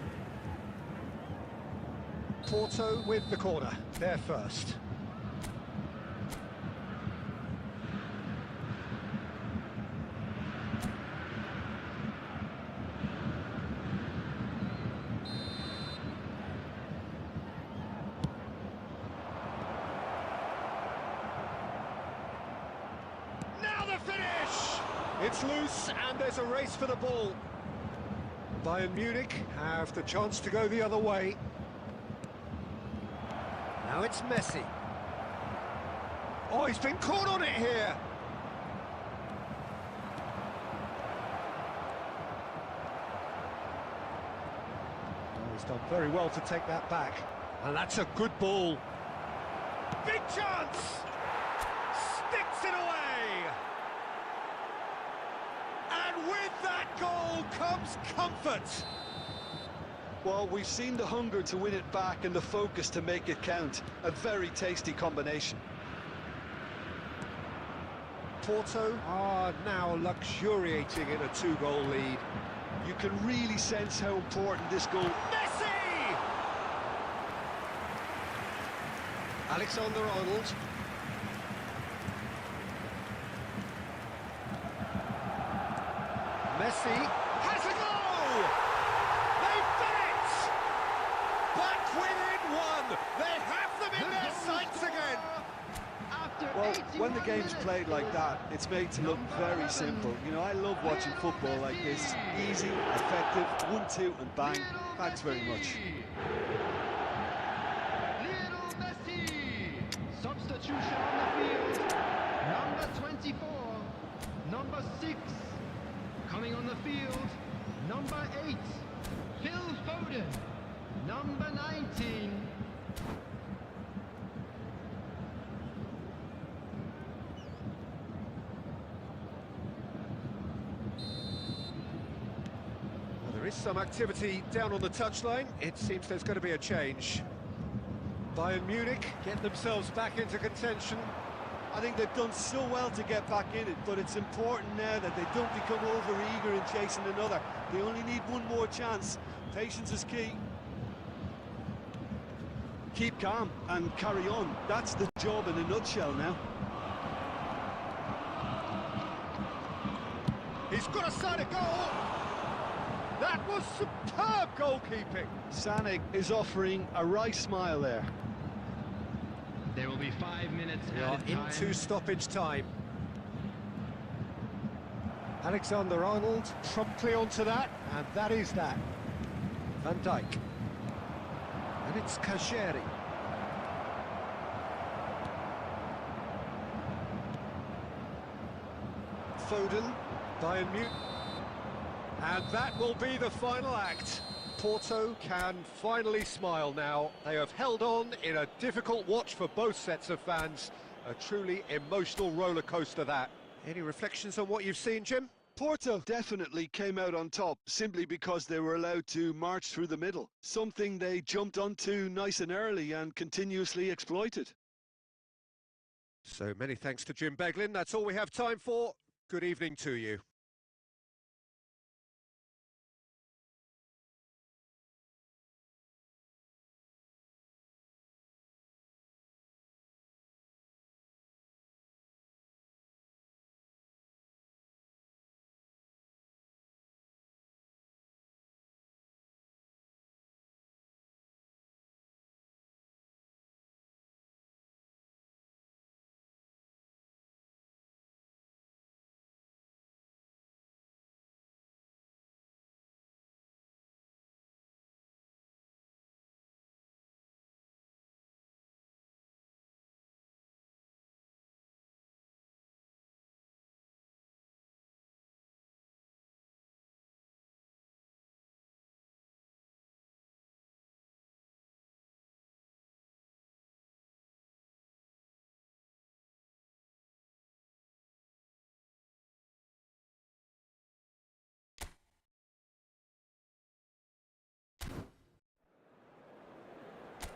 Porto with the corner, they're first. Now the finish! It's loose and there's a race for the ball. Bayern Munich have the chance to go the other way. Now it's Messi. Oh, he's been caught on it here. Oh, he's done very well to take that back. And that's a good ball. Big chance! Sticks it away! And with that goal comes comfort. Well, we've seen the hunger to win it back and the focus to make it count. A very tasty combination. Porto are now luxuriating in a two-goal lead. You can really sense how important this goal... Messi! Alexander-Arnold. Messi has a goal! They've done it! Back within one! They have them in their sights again! Well, when the game's played like that, it's made to look very simple. You know, I love watching football like this. Easy, effective, 1-2 and bang. Thanks very much. Lionel Messi! Substitution on the field. Number 24. Number 6. Coming on the field. Number 8. Phil Foden. Number 19. is some activity down on the touchline. It seems there's going to be a change. Bayern Munich get themselves back into contention. I think they've done so well to get back in it, but it's important now that they don't become over-eager in chasing another. They only need one more chance. Patience is key. Keep calm and carry on. That's the job in a nutshell now. He's got a side of goal! That was superb goalkeeping! Sanek is offering a right smile there. There will be 5 minutes We are added time. into stoppage time. Alexander-Arnold Promptly onto that, and that is that. Van Dijk. And it's Kasheri. Foden, Bayern Munich. And that will be the final act. Porto can finally smile now. They have held on in a difficult watch for both sets of fans. A truly emotional roller coaster, that. Any reflections on what you've seen, Jim? Porto definitely came out on top simply because they were allowed to march through the middle, something they jumped onto nice and early and continuously exploited. So many thanks to Jim Beglin. That's all we have time for. Good evening to you.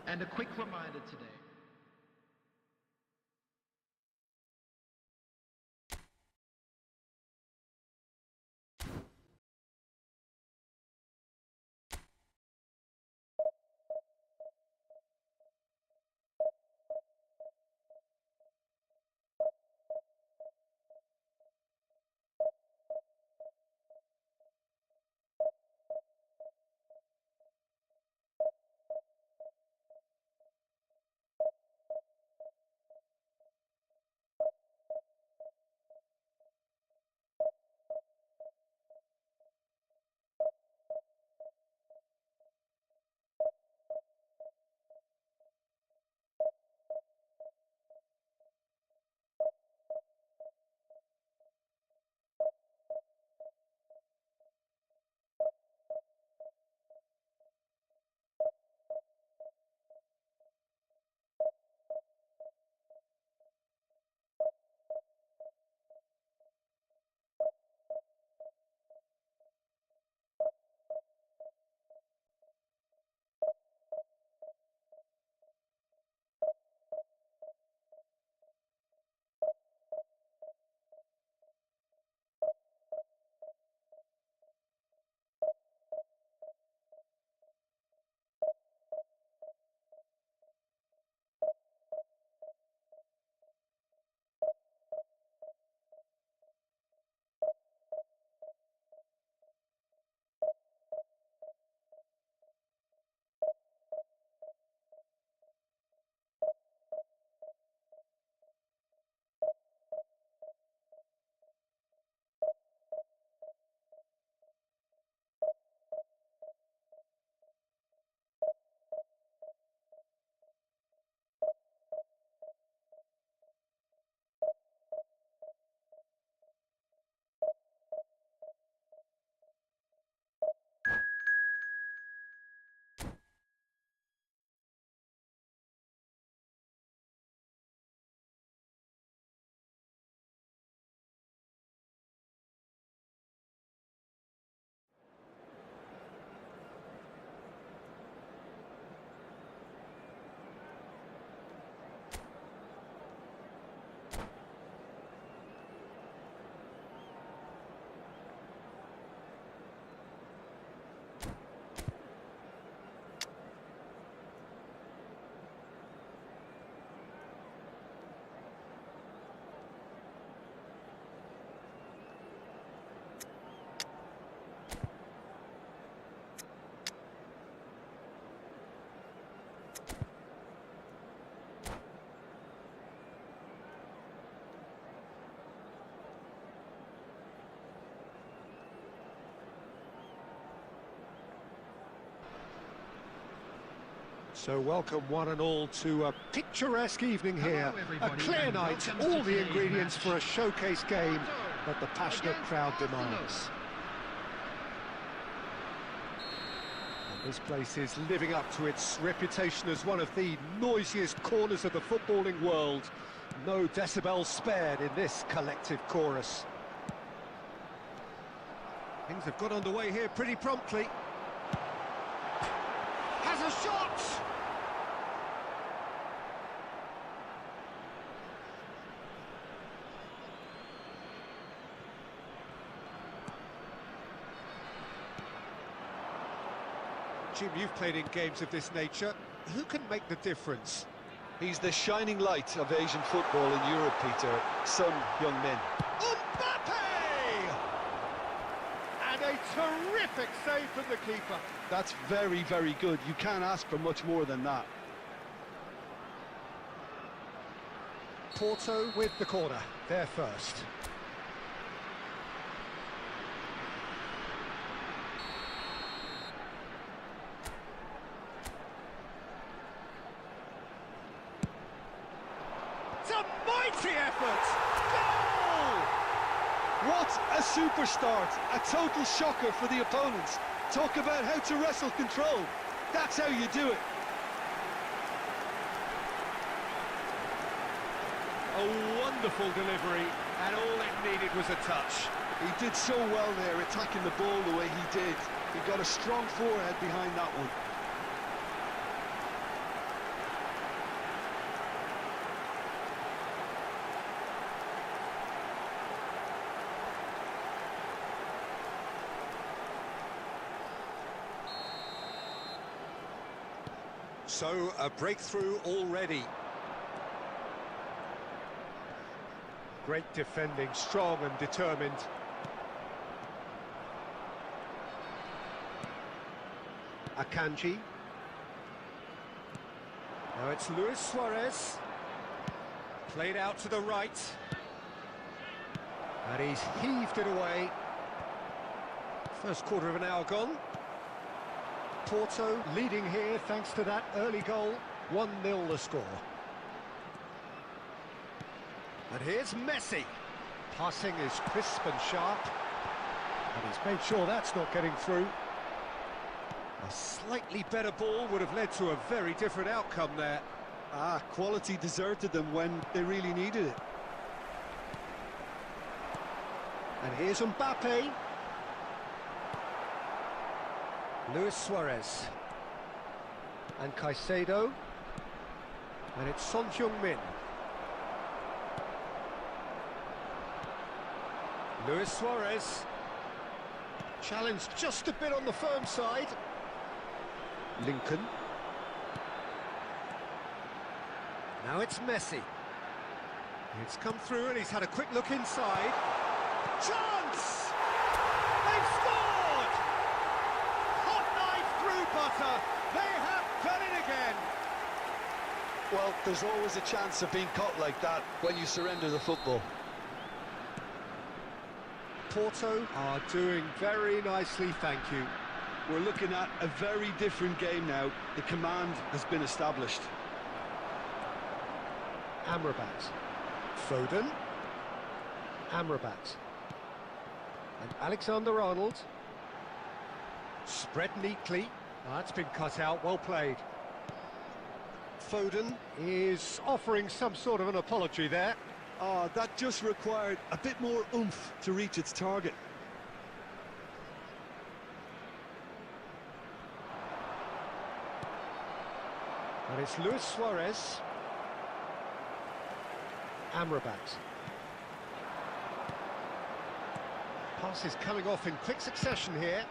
And a quick reminder today. So welcome one and all to a picturesque evening here. A clear night, all the ingredients for a showcase game that the passionate crowd demands. And this place is living up to its reputation as one of the noisiest corners of the footballing world. No decibels spared in this collective chorus. Things have got underway here pretty promptly. Has a shot! Jim, you've played in games of this nature. Who can make the difference? He's the shining light of Asian football in Europe, Peter. Some young men. Mbappe! And a terrific save from the keeper. That's very, very good. You can't ask for much more than that. Porto with the corner. They're first. It's a mighty effort! Goal! What a super start! A total shocker for the opponents. Talk about how to wrestle control. That's how you do it. A wonderful delivery, and all it needed was a touch. He did so well there, attacking the ball the way he did. He got a strong forehead behind that one. So, a breakthrough already. Great defending, strong and determined. Akanji. Now it's Luis Suarez. Played out to the right. And he's heaved it away. First quarter of an hour gone. Porto leading here thanks to that early goal. 1-0 the score. And here's Messi. Passing is crisp and sharp. And he's made sure that's not getting through. A slightly better ball would have led to a very different outcome there. Quality deserted them when they really needed it. And here's Mbappe. Luis Suarez. And Caicedo. And it's Son Heung-min. Luis Suarez. Challenged just a bit on the firm side. Lincoln. Now it's Messi. It's come through and he's had a quick look inside. Chance! They've scored! Hot knife through butter. They have done it again. Well, there's always a chance of being caught like that when you surrender the football. Porto are doing very nicely, thank you. We're looking at a very different game now. The command has been established. Amrabat. Foden. Amrabat. And Alexander-Arnold. Spread neatly. That's been cut out, well played. Foden is offering some sort of an apology there. That just required a bit more oomph to reach its target. And it's Luis Suarez. Amrabat. Pass is coming off in quick succession here.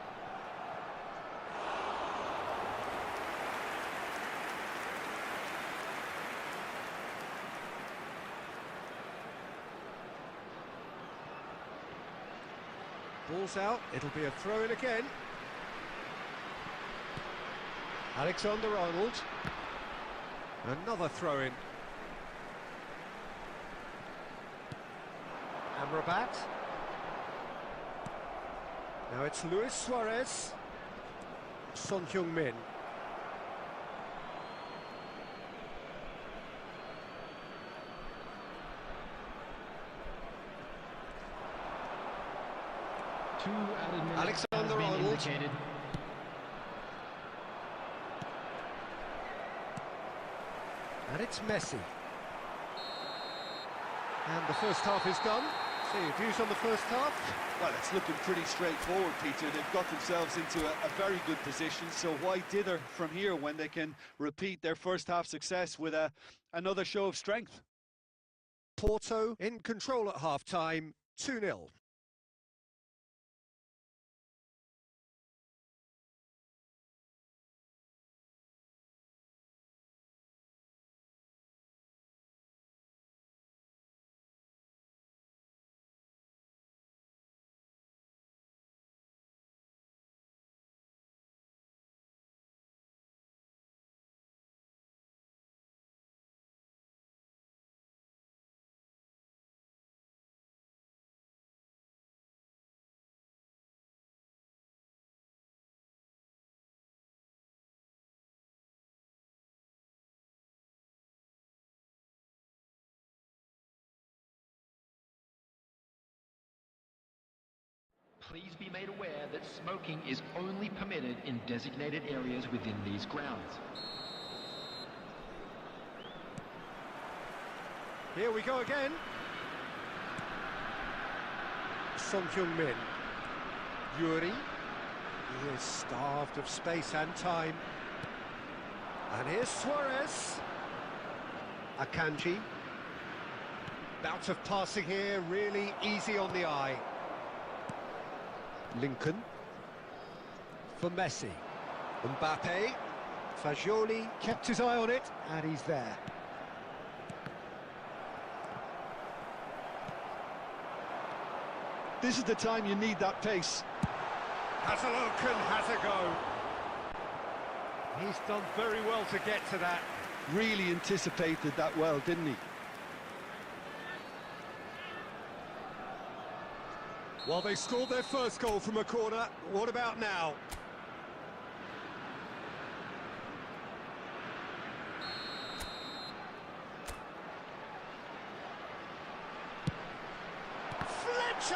Ball's out, it'll be a throw-in again. Alexander-Arnold. Another throw-in. Amrabat. Now it's Luis Suarez. Son Heung-min. has been indicated. And it's Messi. And the first half is done. So your views on the first half? Well, it's looking pretty straightforward, Peter. They've got themselves into a very good position, so why dither from here when they can repeat their first half success with another show of strength? Porto in control at half-time, 2-0. Please be made aware that smoking is only permitted in designated areas within these grounds. Here we go again. Son Heung-min. Yuri. He is starved of space and time. And here's Suarez. Akanji. Bout of passing here, really easy on the eye. Lincoln. For Messi. Mbappe. Fagioli kept his eye on it, and he's there. This is the time you need that pace. Has a look and has a go. He's done very well to get to that. Really anticipated that well, didn't he? Well, they scored their first goal from a corner. What about now? Fletcher!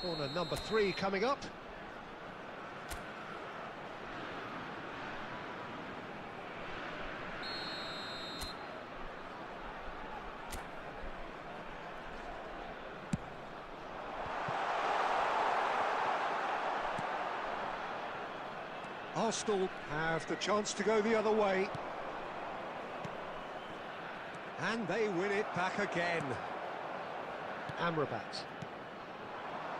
Corner number 3 coming up. Arsenal have the chance to go the other way. And they win it back again. Amrabat.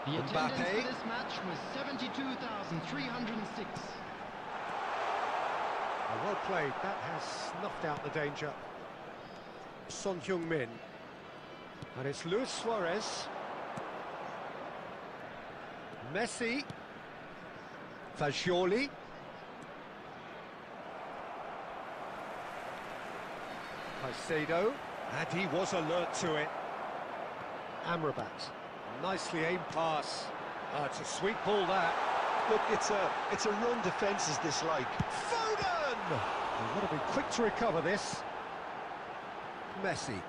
The attendance Mbappe. for this match was 72,306. Well played, that has snuffed out the danger. Son Heung-min. And it's Luis Suarez. Messi. Fagioli. Caicedo. And he was alert to it. Amrabat. Nicely aimed pass. It's a sweet ball, that. Look, it's a run defences dislike. Foden! They've got to be quick to recover this. Messi.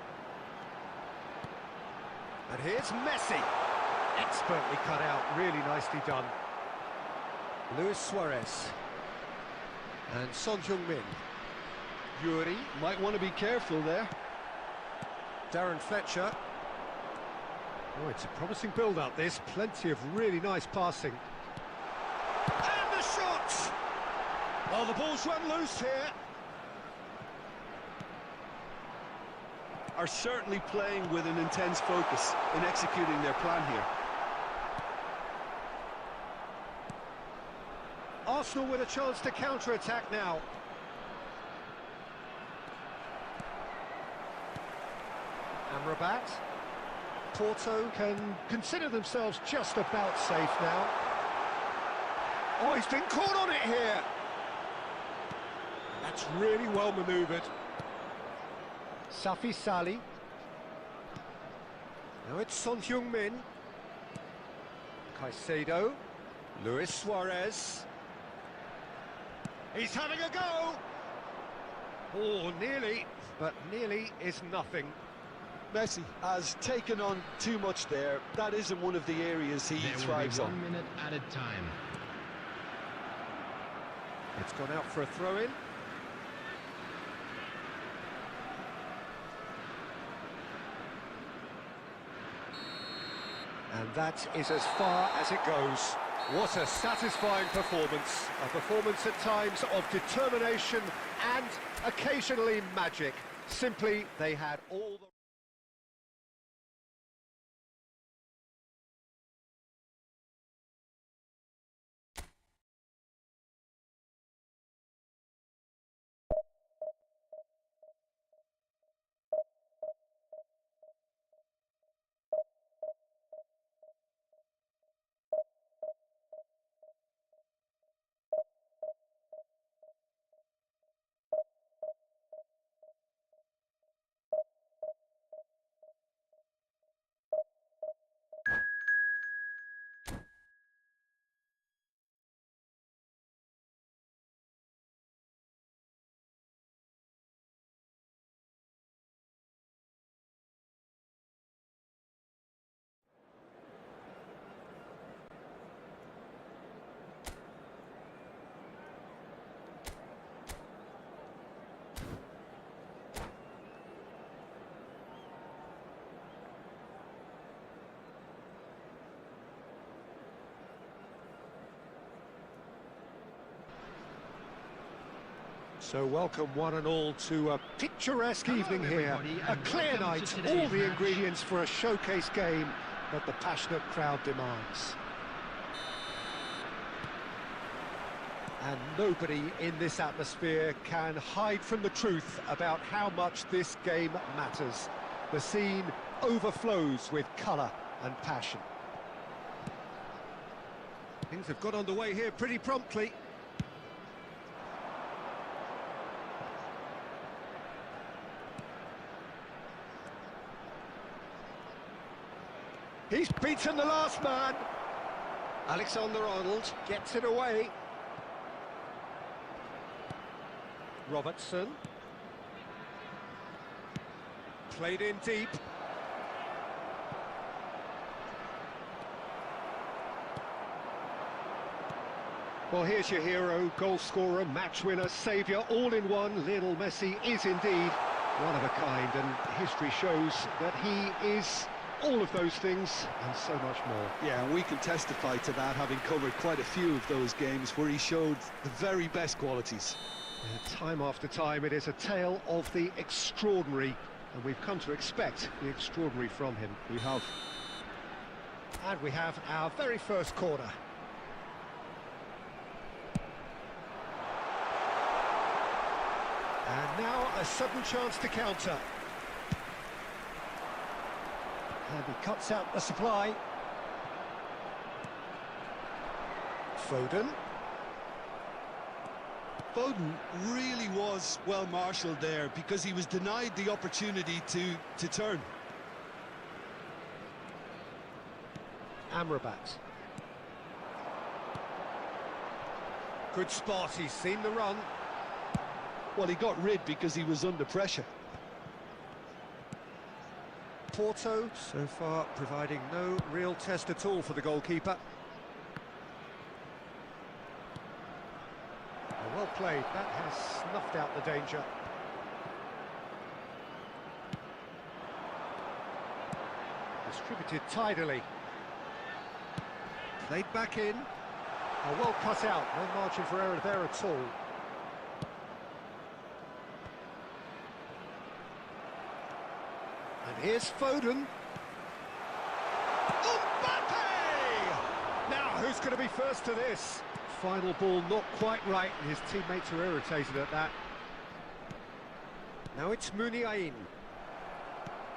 And here's Messi. Expertly cut out, really nicely done. Luis Suarez. And Son Heung-min. Yuri. Might want to be careful there. Darren Fletcher. Oh, it's a promising build-up, this. Plenty of really nice passing. And the shot! Oh, the ball's run loose here. Are certainly playing with an intense focus in executing their plan here. Arsenal with a chance to counter-attack now. Amrabat. Porto can consider themselves just about safe now. Oh, he's been caught on it here. That's really well manoeuvred. Safi Sali. Now it's Son Heung-min. Caicedo. Luis Suarez. He's having a go! Oh, nearly, but nearly is nothing. Messi has taken on too much there. That isn't one of the areas he There will be thrives 1 on. minute added time. It's gone out for a throw-in. And that is as far as it goes. What a satisfying performance. A performance at times of determination and occasionally magic. Simply, they had all the... So welcome one and all to a picturesque evening here. everybody, A and clear welcome night, to today's all the match. ingredients for a showcase game that the passionate crowd demands. And nobody in this atmosphere can hide from the truth about how much this game matters. The scene overflows with colour and passion. Things have got underway here pretty promptly. He's beaten the last man. Alexander-Arnold gets it away. Robertson. Played in deep. Well, here's your hero, goal scorer, match winner, saviour, all in one. Lionel Messi is indeed one of a kind, and history shows that he is all of those things and so much more. Yeah, and we can testify to that, having covered quite a few of those games where he showed the very best qualities. Time after time, it is a tale of the extraordinary, and we've come to expect the extraordinary from him. We have. And we have our very first corner. And now a sudden chance to counter. And he cuts out the supply. Foden. Foden really was well marshalled there because he was denied the opportunity to turn. Amrabat. Good spot, he's seen the run. Well, he got rid because he was under pressure. Porto, so far, providing no real test at all for the goalkeeper. Well played, that has snuffed out the danger. Distributed tidily. Played back in. Oh, well cut out, no margin for error there at all. And here's Foden. Mbappe! Now, who's going to be first to this? Final ball not quite right, and his teammates are irritated at that. Now it's Muniain.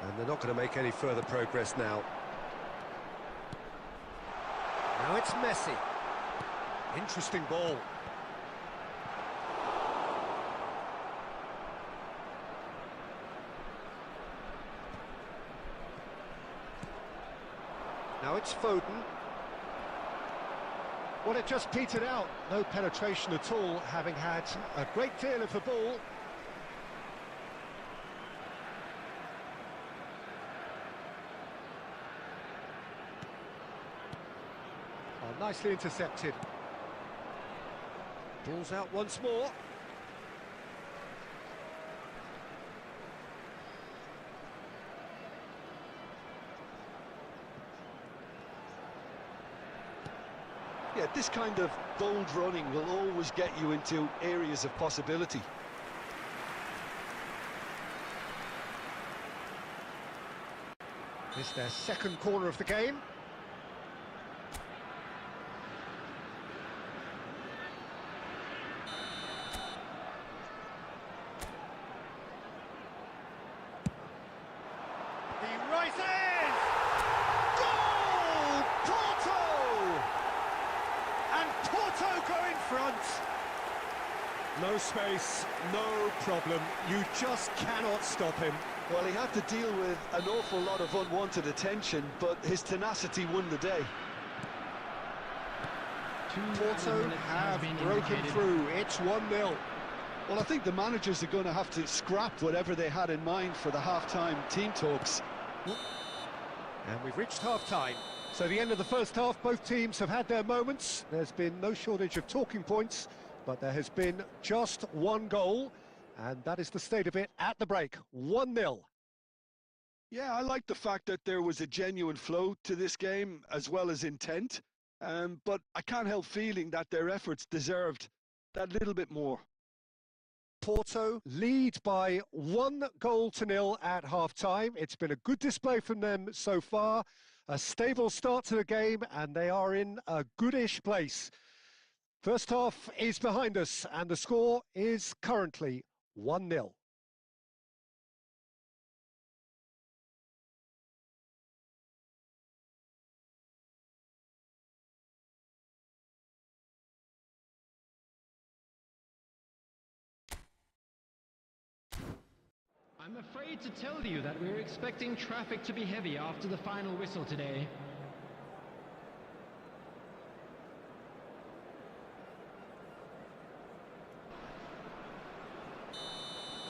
And they're not going to make any further progress now. Now it's Messi. Interesting ball. Now it's Foden. Well, it just petered out. No penetration at all, having had a great deal of the ball. Oh, nicely intercepted. Ball's out once more. Yeah, this kind of bold running will always get you into areas of possibility. This is their second corner of the game. He rises! Goal! Porto! And Porto go in front. No space, no problem. You just cannot stop him. Well, he had to deal with an awful lot of unwanted attention, but his tenacity won the day. Porto have broken through. It's 1-0. Well, I think the managers are going to have to scrap whatever they had in mind for the half-time team talks. And we've reached half-time. So the end of the first half, both teams have had their moments. There's been no shortage of talking points, but there has been just one goal, and that is the state of it at the break. 1-0. Yeah, I like the fact that there was a genuine flow to this game, as well as intent. But I can't help feeling that their efforts deserved that little bit more. Porto lead by 1-0 at half-time. It's been a good display from them so far. A stable start to the game, and they are in a goodish place. First half is behind us, and the score is currently 1-0. I'm afraid to tell you that we're expecting traffic to be heavy after the final whistle today.